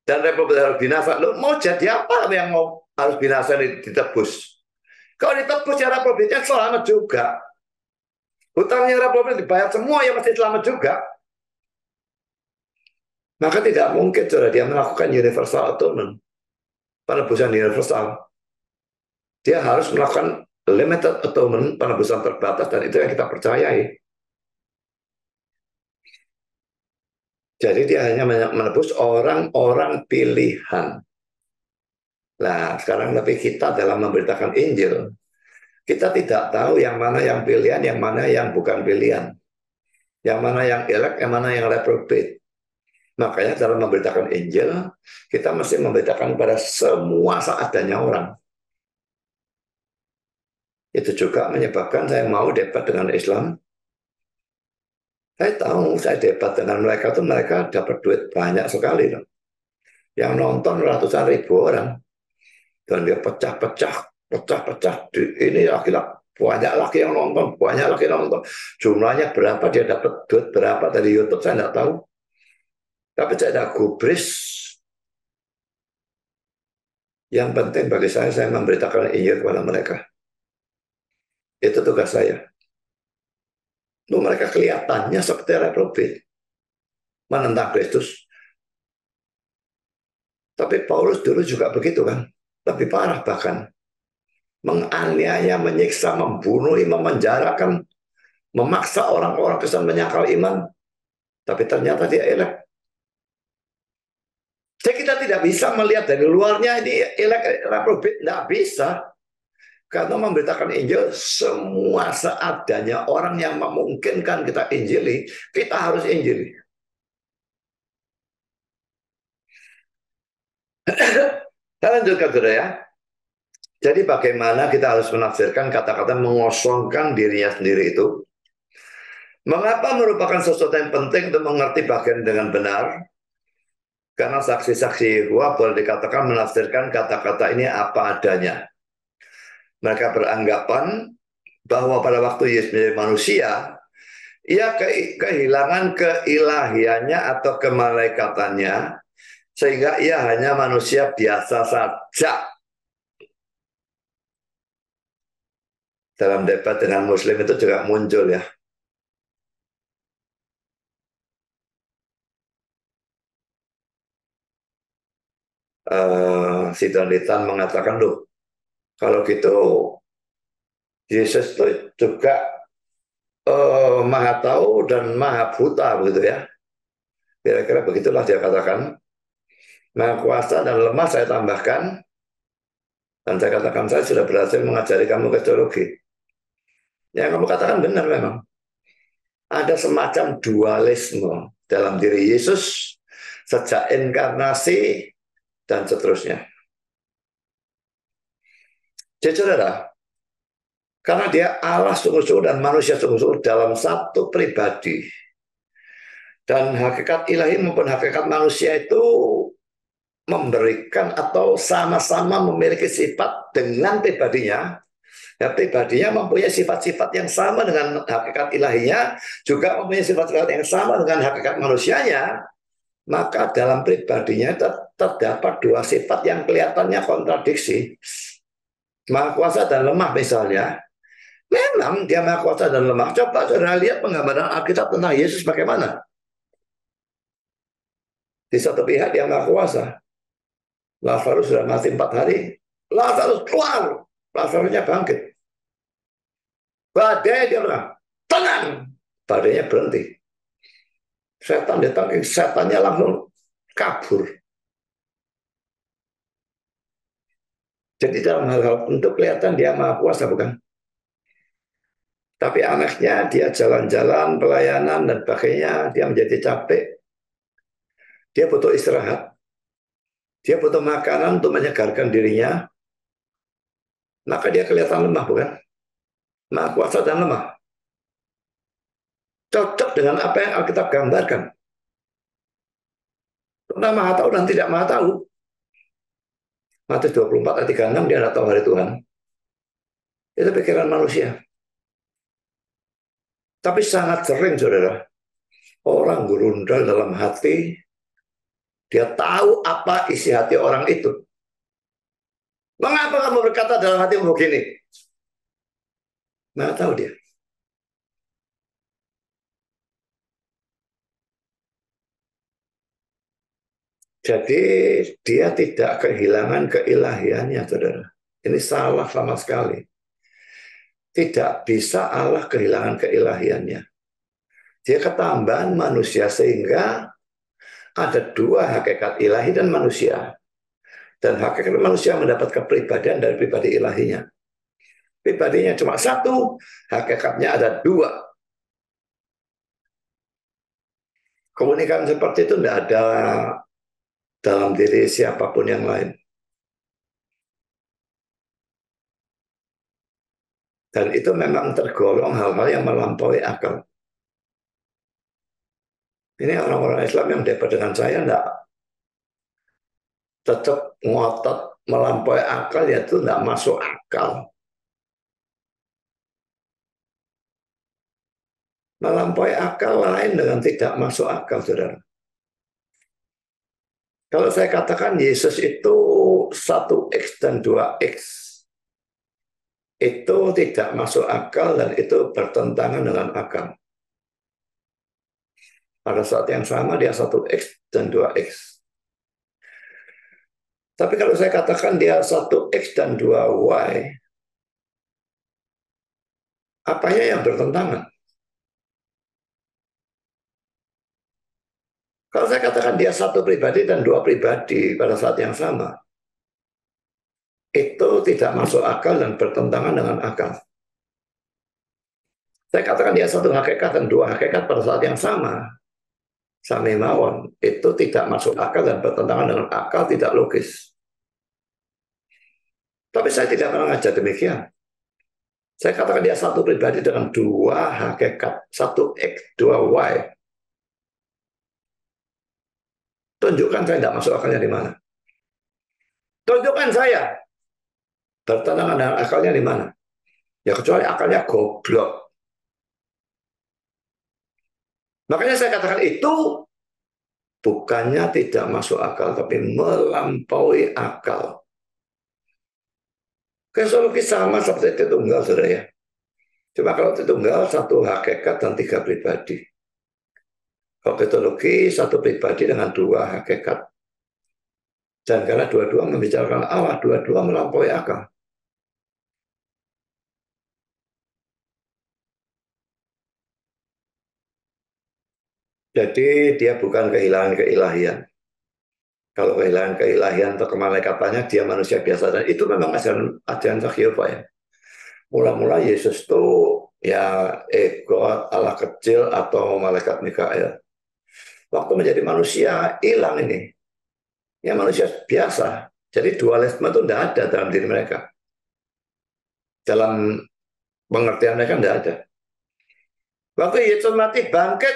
Dan reprobate harus binasa. Lo mau jadi apa yang mau harus binasa ditebus? Kalau ditebus ya reprobate selamat juga. Hutangnya reprobate dibayar semua ya pasti selamat juga. Maka tidak mungkin saudara dia melakukan universal atonement. Penebusan universal. Dia harus melakukan limited atonement, penebusan terbatas, dan itu yang kita percayai. Jadi dia hanya menebus orang-orang pilihan. Nah, sekarang tapi kita dalam memberitakan Injil, kita tidak tahu yang mana yang pilihan, yang mana yang bukan pilihan. Yang mana yang elect, yang mana yang reprobate. Makanya dalam memberitakan Injil, kita mesti memberitakan pada semua seadanya orang. Itu juga menyebabkan saya mau debat dengan Islam. Saya tahu, saya debat dengan mereka tuh mereka dapat duit banyak sekali loh. Yang nonton ratusan ribu orang. Dan dia pecah-pecah. Ini laki-laki, banyak laki yang nonton, banyak laki yang nonton. Jumlahnya berapa, dia dapat duit berapa dari YouTube, saya nggak tahu. Tapi saya tidak gubris. Yang penting bagi saya memberitakan Injil kepada mereka. Itu tugas saya. Loh, mereka kelihatannya seperti reprobate. Menentang Kristus. Tapi Paulus dulu juga begitu kan. Lebih parah bahkan. Menganiaya, menyiksa, membunuh, memenjarakan, memaksa orang-orang Kristen menyangkal iman. Tapi ternyata dia elek. Jadi kita tidak bisa melihat dari luarnya ini elek, reprobate. Tidak bisa. Karena memberitakan Injil semua seadanya orang yang memungkinkan kita injili, kita harus injili. Saya lanjutkan saudara ya. Jadi bagaimana kita harus menafsirkan kata-kata mengosongkan dirinya sendiri itu? Mengapa merupakan sesuatu yang penting untuk mengerti bagian dengan benar? Karena saksi-saksi Yehova boleh dikatakan menafsirkan kata-kata ini apa adanya. Mereka beranggapan bahwa pada waktu Yesus menjadi manusia, ia kehilangan keilahiannya atau kemalaikatannya, sehingga ia hanya manusia biasa saja. Dalam debat dengan Muslim itu juga muncul ya. Si Donditan mengatakan, loh, kalau gitu Yesus itu juga maha tahu dan maha buta begitu ya. Kira-kira begitulah dia katakan. Maha kuasa dan lemah saya tambahkan. Dan saya katakan saya sudah berhasil mengajari kamu kristologi. Yang kamu katakan benar memang. Ada semacam dualisme dalam diri Yesus sejak inkarnasi dan seterusnya. Jadi saudara, karena dia Allah sungguh-sungguh dan manusia sungguh-sungguh dalam satu pribadi. Dan hakikat ilahi maupun hakikat manusia itu memberikan atau sama-sama memiliki sifat dengan pribadinya. Ya, pribadinya mempunyai sifat-sifat yang sama dengan hakikat ilahinya, juga mempunyai sifat-sifat yang sama dengan hakikat manusianya. Maka dalam pribadinya terdapat dua sifat yang kelihatannya kontradiksi. Maha kuasa dan lemah misalnya. Memang dia maha kuasa dan lemah. Coba saudara lihat penggambaran Alkitab tentang Yesus bagaimana. Di satu pihak dia maha kuasa. Lazarus sudah mati 4 hari. Lazarus keluar. Lazarusnya bangkit. Badai dia bilang, tenang. Badainya berhenti. Setan datang, setannya langsung kabur. Jadi dalam hal-hal tentu kelihatan dia maha kuasa, bukan? Tapi anaknya dia jalan-jalan, pelayanan, dan sebagainya, dia menjadi capek. Dia butuh istirahat. Dia butuh makanan untuk menyegarkan dirinya. Maka dia kelihatan lemah, bukan? Maha kuasa dan lemah. Cocok dengan apa yang Alkitab gambarkan. Tentang maha tahu dan tidak maha tahu. Matius 24 ayat 36, dia tidak tahu hari Tuhan. Itu pikiran manusia. Tapi sangat sering, saudara, orang gerundal dalam hati, dia tahu apa isi hati orang itu. Mengapa kamu berkata dalam hatimu begini? Nggak tahu dia. Jadi dia tidak kehilangan keilahiannya, saudara. Ini salah sama sekali. Tidak bisa Allah kehilangan keilahiannya. Dia ketambahan manusia sehingga ada dua hakikat ilahi dan manusia. Dan hakikat manusia mendapat kepribadian dari pribadi ilahinya. Pribadinya cuma satu, hakikatnya ada dua. Keunikan seperti itu tidak ada dalam diri siapapun yang lain. Dan itu memang tergolong hal-hal yang melampaui akal. Ini orang-orang Islam yang debat dengan saya tidak tetap ngotot melampaui akal, yaitu tidak masuk akal. Melampaui akal lain dengan tidak masuk akal, saudara. Kalau saya katakan Yesus itu 1x dan 2x, itu tidak masuk akal dan itu bertentangan dengan akal. Pada saat yang sama dia 1x dan 2x. Tapi kalau saya katakan dia 1x dan 2y, apanya yang bertentangan? Kalau saya katakan dia satu pribadi dan dua pribadi pada saat yang sama, itu tidak masuk akal dan bertentangan dengan akal. Saya katakan dia satu hakikat dan dua hakikat pada saat yang sama, sami mawon, itu tidak masuk akal dan bertentangan dengan akal, tidak logis. Tapi saya tidak pernah ngajar demikian. Saya katakan dia satu pribadi dengan dua hakikat, satu X, dua Y. Tunjukkan saya tidak masuk akalnya di mana. Tunjukkan saya bertentangan dengan akalnya di mana. Ya kecuali akalnya goblok. Makanya saya katakan itu bukannya tidak masuk akal, tapi melampaui akal. Kristologi sama seperti Tritunggal, saudara ya. Cuma kalau Tritunggal satu hakikat dan tiga pribadi. Kalau kristologi satu pribadi dengan dua hakikat. Dan karena dua-dua membicarakan Allah, dua-dua melampaui akal. Jadi dia bukan kehilangan keilahian. Kalau kehilangan keilahian atau kemalayakatannya, dia manusia biasa. Dan itu memang ajaran Yehova ya. Mula-mula Yesus itu ya God, Allah kecil atau malaikat Mikael. Waktu menjadi manusia, hilang ini. Ya manusia biasa. Jadi dualisme itu tidak ada dalam diri mereka. Dalam pengertian mereka tidak ada. Waktu Yesus mati bangkit,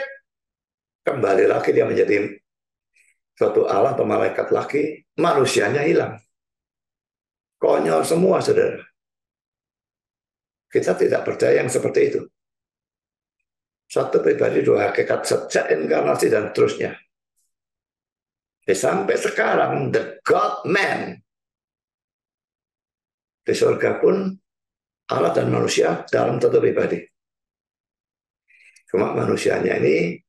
kembali lagi dia menjadi suatu Allah atau malaikat lagi, manusianya hilang. Konyol semua, saudara. Kita tidak percaya yang seperti itu. Satu pribadi, dua hakikat, sejak inkarnasi dan seterusnya. Sampai sekarang, the God-man. Di surga pun, Allah dan manusia dalam satu pribadi. Cuma manusianya ini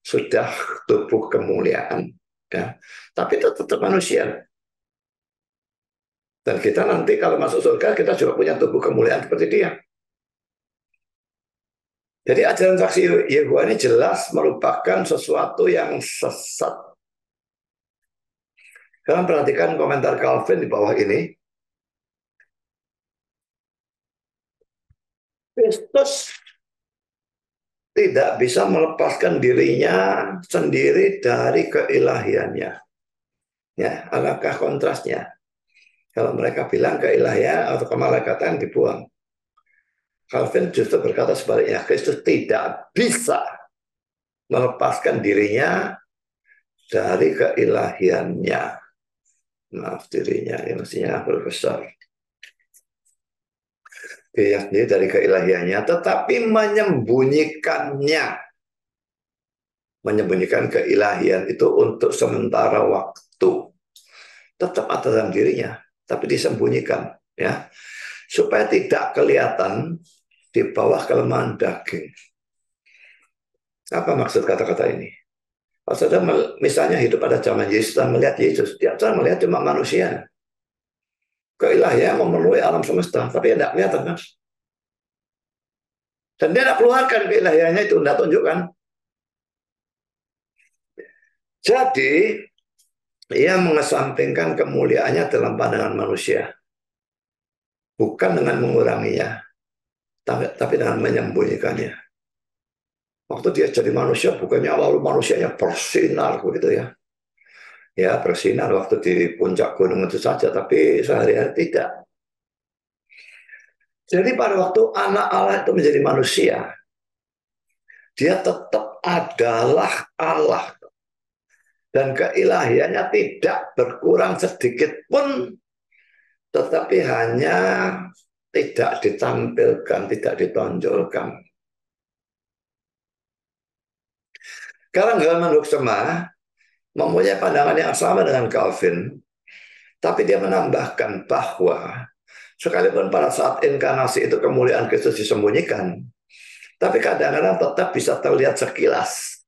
sudah tubuh kemuliaan. Ya. Tapi itu tetap manusia. Dan kita nanti kalau masuk surga, kita juga punya tubuh kemuliaan seperti dia. Jadi ajaran saksi Yehova ini jelas merupakan sesuatu yang sesat. Kalian perhatikan komentar Calvin di bawah ini. Kristus tidak bisa melepaskan dirinya sendiri dari keilahiannya. Ya, alangkah kontrasnya. Kalau mereka bilang keilahian atau kemalaikatan dibuang. Calvin justru berkata sebaliknya, Kristus tidak bisa melepaskan dirinya dari keilahiannya. Maaf, dirinya, ya mestinya profesor. Dirinya sendiri dari keilahiannya, tetapi menyembunyikannya. Menyembunyikan keilahian itu untuk sementara waktu. Tetap ada dalam dirinya, tapi disembunyikan, ya, supaya tidak kelihatan di bawah kelemahan daging. Apa maksud kata-kata ini? Kalau saudara misalnya hidup pada zaman Yesus dan melihat Yesus, dia melihat cuma manusia. Keilahian memenuhi alam semesta, tapi tidak kelihatan kan? Dan dia tidak keluarkan keilahiannya itu, tidak tunjukkan. Jadi, ia mengesampingkan kemuliaannya dalam pandangan manusia. Bukan dengan menguranginya, tapi dengan menyembunyikannya. Waktu dia jadi manusia, bukannya lalu manusianya bersinar begitu ya. Ya, bersinar waktu di puncak gunung itu saja, tapi sehari-hari tidak. Jadi pada waktu anak Allah itu menjadi manusia, dia tetap adalah Allah. Dan keilahiannya tidak berkurang sedikit pun, tetapi hanya tidak ditampilkan, tidak ditonjolkan. Karena Herman Hoeksema mempunyai pandangan yang sama dengan Calvin, tapi dia menambahkan bahwa sekalipun pada saat inkarnasi itu kemuliaan Kristus disembunyikan, tapi kadang-kadang tetap bisa terlihat sekilas.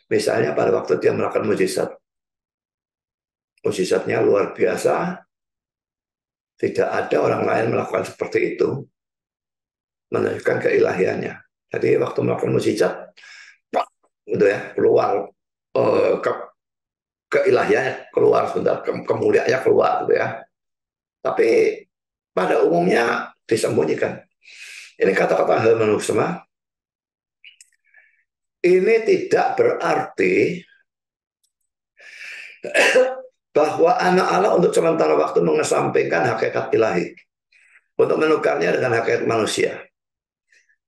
Misalnya pada waktu dia melakukan mujizat. Mujizatnya luar biasa. Tidak ada orang lain melakukan seperti itu. Menunjukkan keilahiannya. Jadi waktu melakukan mujizat, gitu ya, keluar keilahiannya keluar, sebentar kemuliaannya keluar, gitu ya. Tapi pada umumnya disembunyikan. Ini kata-kata Herman Hoeksema. Ini tidak berarti bahwa anak Allah untuk sementara waktu mengesampingkan hakikat ilahi untuk menukarnya dengan hakikat manusia.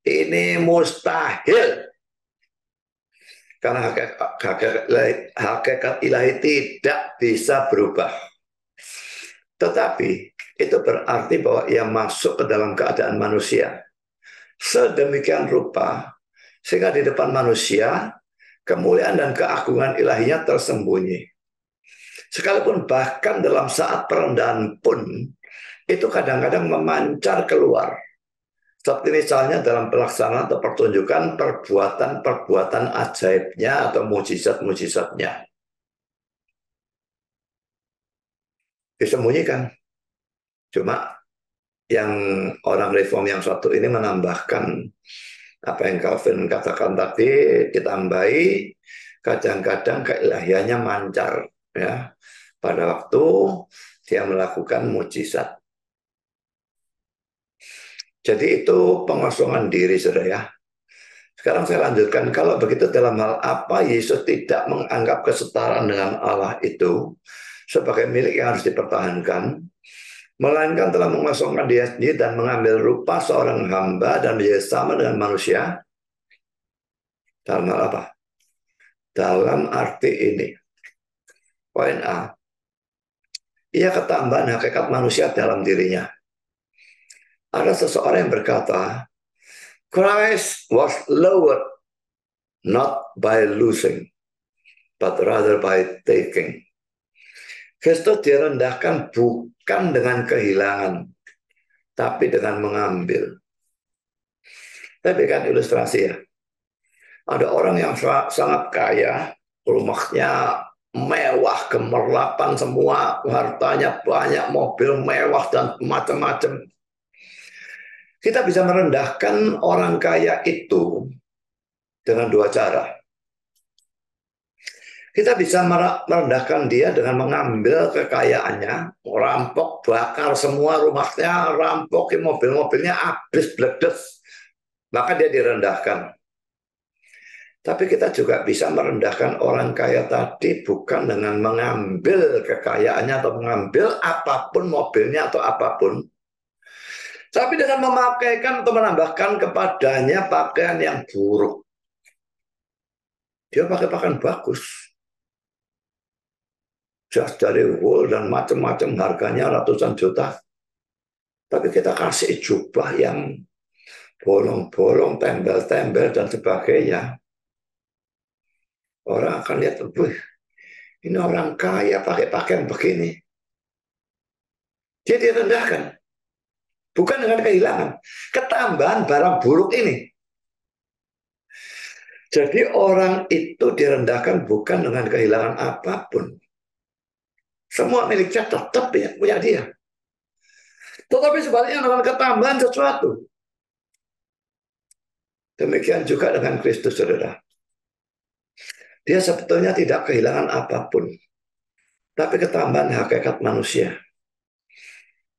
Ini mustahil. Karena hakikat ilahi tidak bisa berubah. Tetapi itu berarti bahwa ia masuk ke dalam keadaan manusia. Sedemikian rupa, sehingga di depan manusia, kemuliaan dan keagungan ilahinya tersembunyi. Sekalipun bahkan dalam saat perendahan pun, itu kadang-kadang memancar keluar. Seperti misalnya dalam pelaksanaan atau pertunjukan perbuatan-perbuatan ajaibnya atau mujizat-mujizatnya. Disembunyikan. Cuma yang orang reform yang satu ini menambahkan apa yang Calvin katakan tadi, ditambahi kadang-kadang keilahiannya mancar ya pada waktu dia melakukan mujizat. Jadi itu pengosongan diri, saudara ya. Sekarang saya lanjutkan, kalau begitu dalam hal apa Yesus tidak menganggap kesetaraan dengan Allah itu sebagai milik yang harus dipertahankan, melainkan telah mengosongkan dia sendiri dan mengambil rupa seorang hamba dan menjadi sama dengan manusia. Dalam hal apa? Dalam arti ini. Poin A. Ia ketambahan hakikat manusia dalam dirinya. Ada seseorang yang berkata, Christ was lowered not by losing, but rather by taking. Kristus direndahkan bukan dengan kehilangan, tapi dengan mengambil. Saya berikan ilustrasi ya. Ada orang yang sangat kaya, rumahnya mewah, gemerlapan semua, hartanya banyak, mobil mewah, dan macam-macam. Kita bisa merendahkan orang kaya itu dengan dua cara. Kita bisa merendahkan dia dengan mengambil kekayaannya, merampok, bakar semua rumahnya, rampokin mobil-mobilnya, habis bledes. maka dia direndahkan. Tapi kita juga bisa merendahkan orang kaya tadi bukan dengan mengambil kekayaannya atau mengambil apapun, mobilnya atau apapun. Tapi dengan memakaikan atau menambahkan kepadanya pakaian yang buruk. Dia pakai pakaian bagus. Jas dari wool dan macam-macam, harganya ratusan juta. Tapi kita kasih jubah yang bolong-bolong, tembel-tembel, dan sebagainya. Orang akan lihat, wih, ini orang kaya pakai pakaian begini. Dia direndahkan. Bukan dengan kehilangan. Ketambahan barang buruk ini. Jadi orang itu direndahkan bukan dengan kehilangan apapun. Semua miliknya tetap punya dia. Tetapi sebaliknya dengan ketambahan sesuatu. Demikian juga dengan Kristus, saudara. Dia sebetulnya tidak kehilangan apapun. Tapi ketambahan hakikat manusia.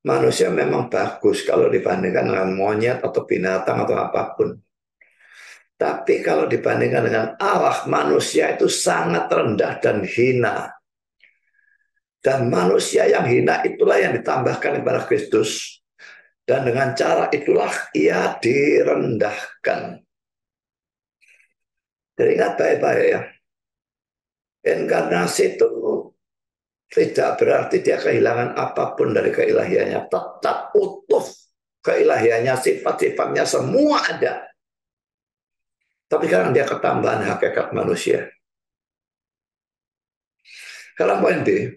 Manusia memang bagus kalau dibandingkan dengan monyet atau binatang atau apapun. Tapi kalau dibandingkan dengan Allah, manusia itu sangat rendah dan hina. Dan manusia yang hina itulah yang ditambahkan kepada Kristus. Dan dengan cara itulah ia direndahkan. Jadi ingat baik-baik ya. Inkarnasi itu tidak berarti dia kehilangan apapun dari keilahiannya. Tetap utuh keilahiannya, sifat-sifatnya semua ada. Tapi sekarang dia ketambahan hakikat manusia. Kalau poin B,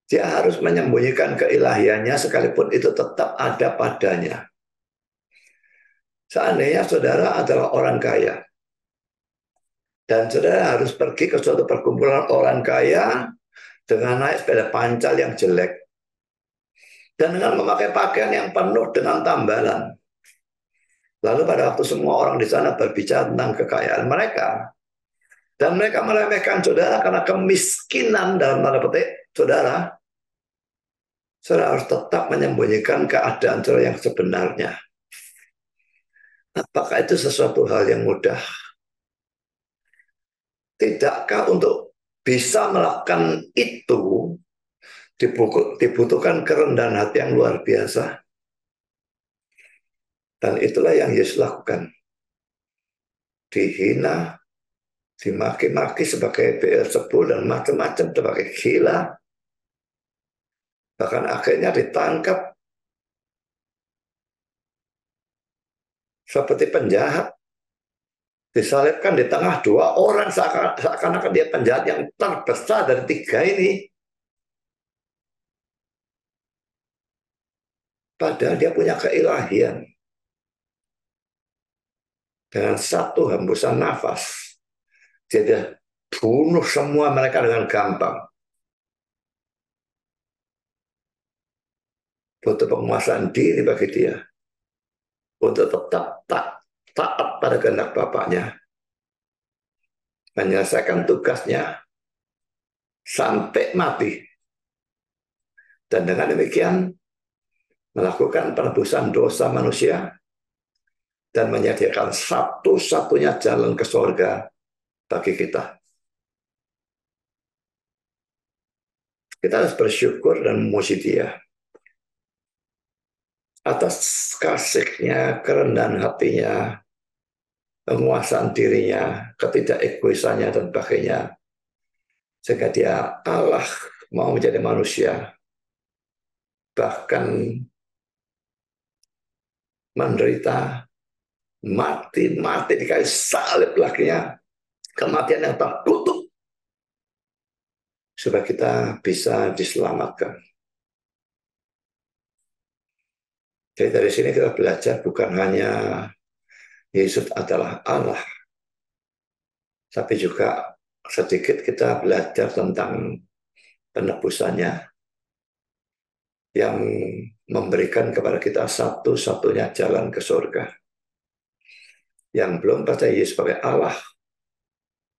dia harus menyembunyikan keilahiannya sekalipun itu tetap ada padanya. Seandainya saudara adalah orang kaya, dan saudara harus pergi ke suatu perkumpulan orang kaya dengan naik sepeda pancal yang jelek. Dan dengan memakai pakaian yang penuh dengan tambalan. Lalu pada waktu semua orang di sana berbicara tentang kekayaan mereka. Dan mereka meremehkan saudara karena kemiskinan dalam tanda petik saudara. Saudara harus tetap menyembunyikan keadaan saudara yang sebenarnya. Apakah itu sesuatu hal yang mudah? Tidakkah untuk bisa melakukan itu dibutuhkan kerendahan hati yang luar biasa? Dan itulah yang Yesus lakukan. Dihina, dimaki-maki sebagai Beelzebul dan macam-macam sebagai gila. Bahkan akhirnya ditangkap seperti penjahat. Disalibkan di tengah dua orang seakan-akan dia penjahat yang terbesar dari tiga ini. Padahal dia punya keilahian. Dengan satu hembusan nafas, dia bunuh semua mereka dengan gampang. Butuh penguasaan diri bagi dia. Untuk tetap taat pada kehendak Bapaknya. Menyelesaikan tugasnya sampai mati. Dan dengan demikian, melakukan penebusan dosa manusia dan menyediakan satu-satunya jalan ke surga bagi kita. Kita harus bersyukur dan memuji Dia atas kasihnya, kerendahan hatinya, penguasaan dirinya, ketidakegoisannya dan sebagainya. Sehingga dia Allah mau menjadi manusia, bahkan menderita, mati di kayu salib lakinya, kematian yang tak kutuk, supaya kita bisa diselamatkan. Jadi dari sini kita belajar bukan hanya Yesus adalah Allah, tapi juga sedikit kita belajar tentang penebusannya yang memberikan kepada kita satu-satunya jalan ke surga. Yang belum percaya Yesus sebagai Allah,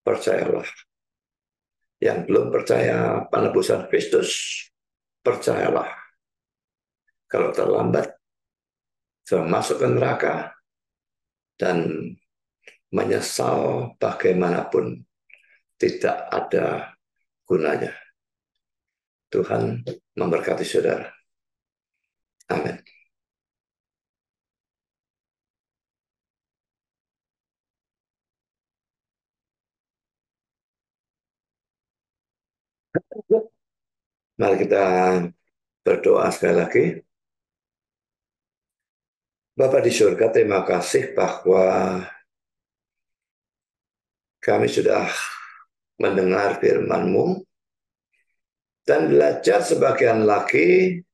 percayalah. Yang belum percaya penebusan Kristus, percayalah. Kalau terlambat, sudah masuk ke neraka, dan menyesal bagaimanapun tidak ada gunanya. Tuhan memberkati saudara. Amin. Mari kita berdoa sekali lagi. Bapa di surga, terima kasih bahwa kami sudah mendengar firman-Mu dan belajar sebagian lagi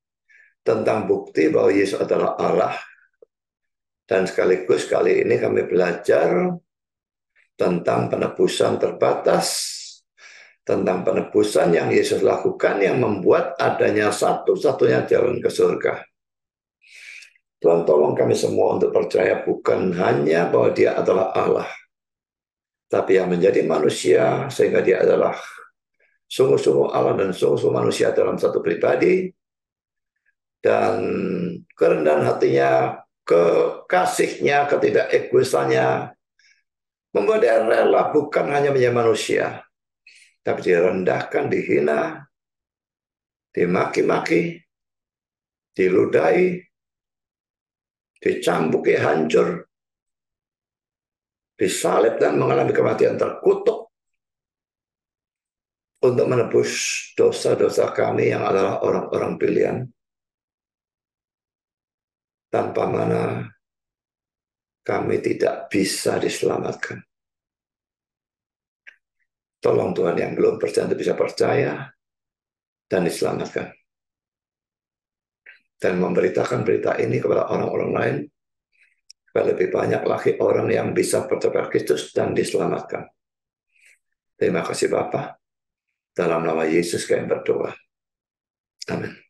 tentang bukti bahwa Yesus adalah Allah. Dan sekaligus kali ini kami belajar tentang penebusan terbatas, tentang penebusan yang Yesus lakukan yang membuat adanya satu-satunya jalan ke surga. Tuhan, tolong kami semua untuk percaya bukan hanya bahwa Dia adalah Allah, tapi yang menjadi manusia sehingga Dia adalah sungguh-sungguh Allah dan sungguh-sungguh manusia dalam satu pribadi, dan kerendahan hatinya, kekasihnya, ketidakegoisannya membuat Dia rela bukan hanya menjadi manusia, tapi direndahkan, dihina, dimaki-maki, diludahi, dicambuki hancur, disalib dan mengalami kematian terkutuk untuk menebus dosa-dosa kami yang adalah orang-orang pilihan, tanpa mana kami tidak bisa diselamatkan. Tolong Tuhan yang belum percaya untuk bisa percaya dan diselamatkan. Dan memberitakan berita ini kepada orang-orang lain, supaya lebih banyak lagi orang yang bisa percaya Kristus dan diselamatkan. Terima kasih Bapa. Dalam nama Yesus kami berdoa. Amin.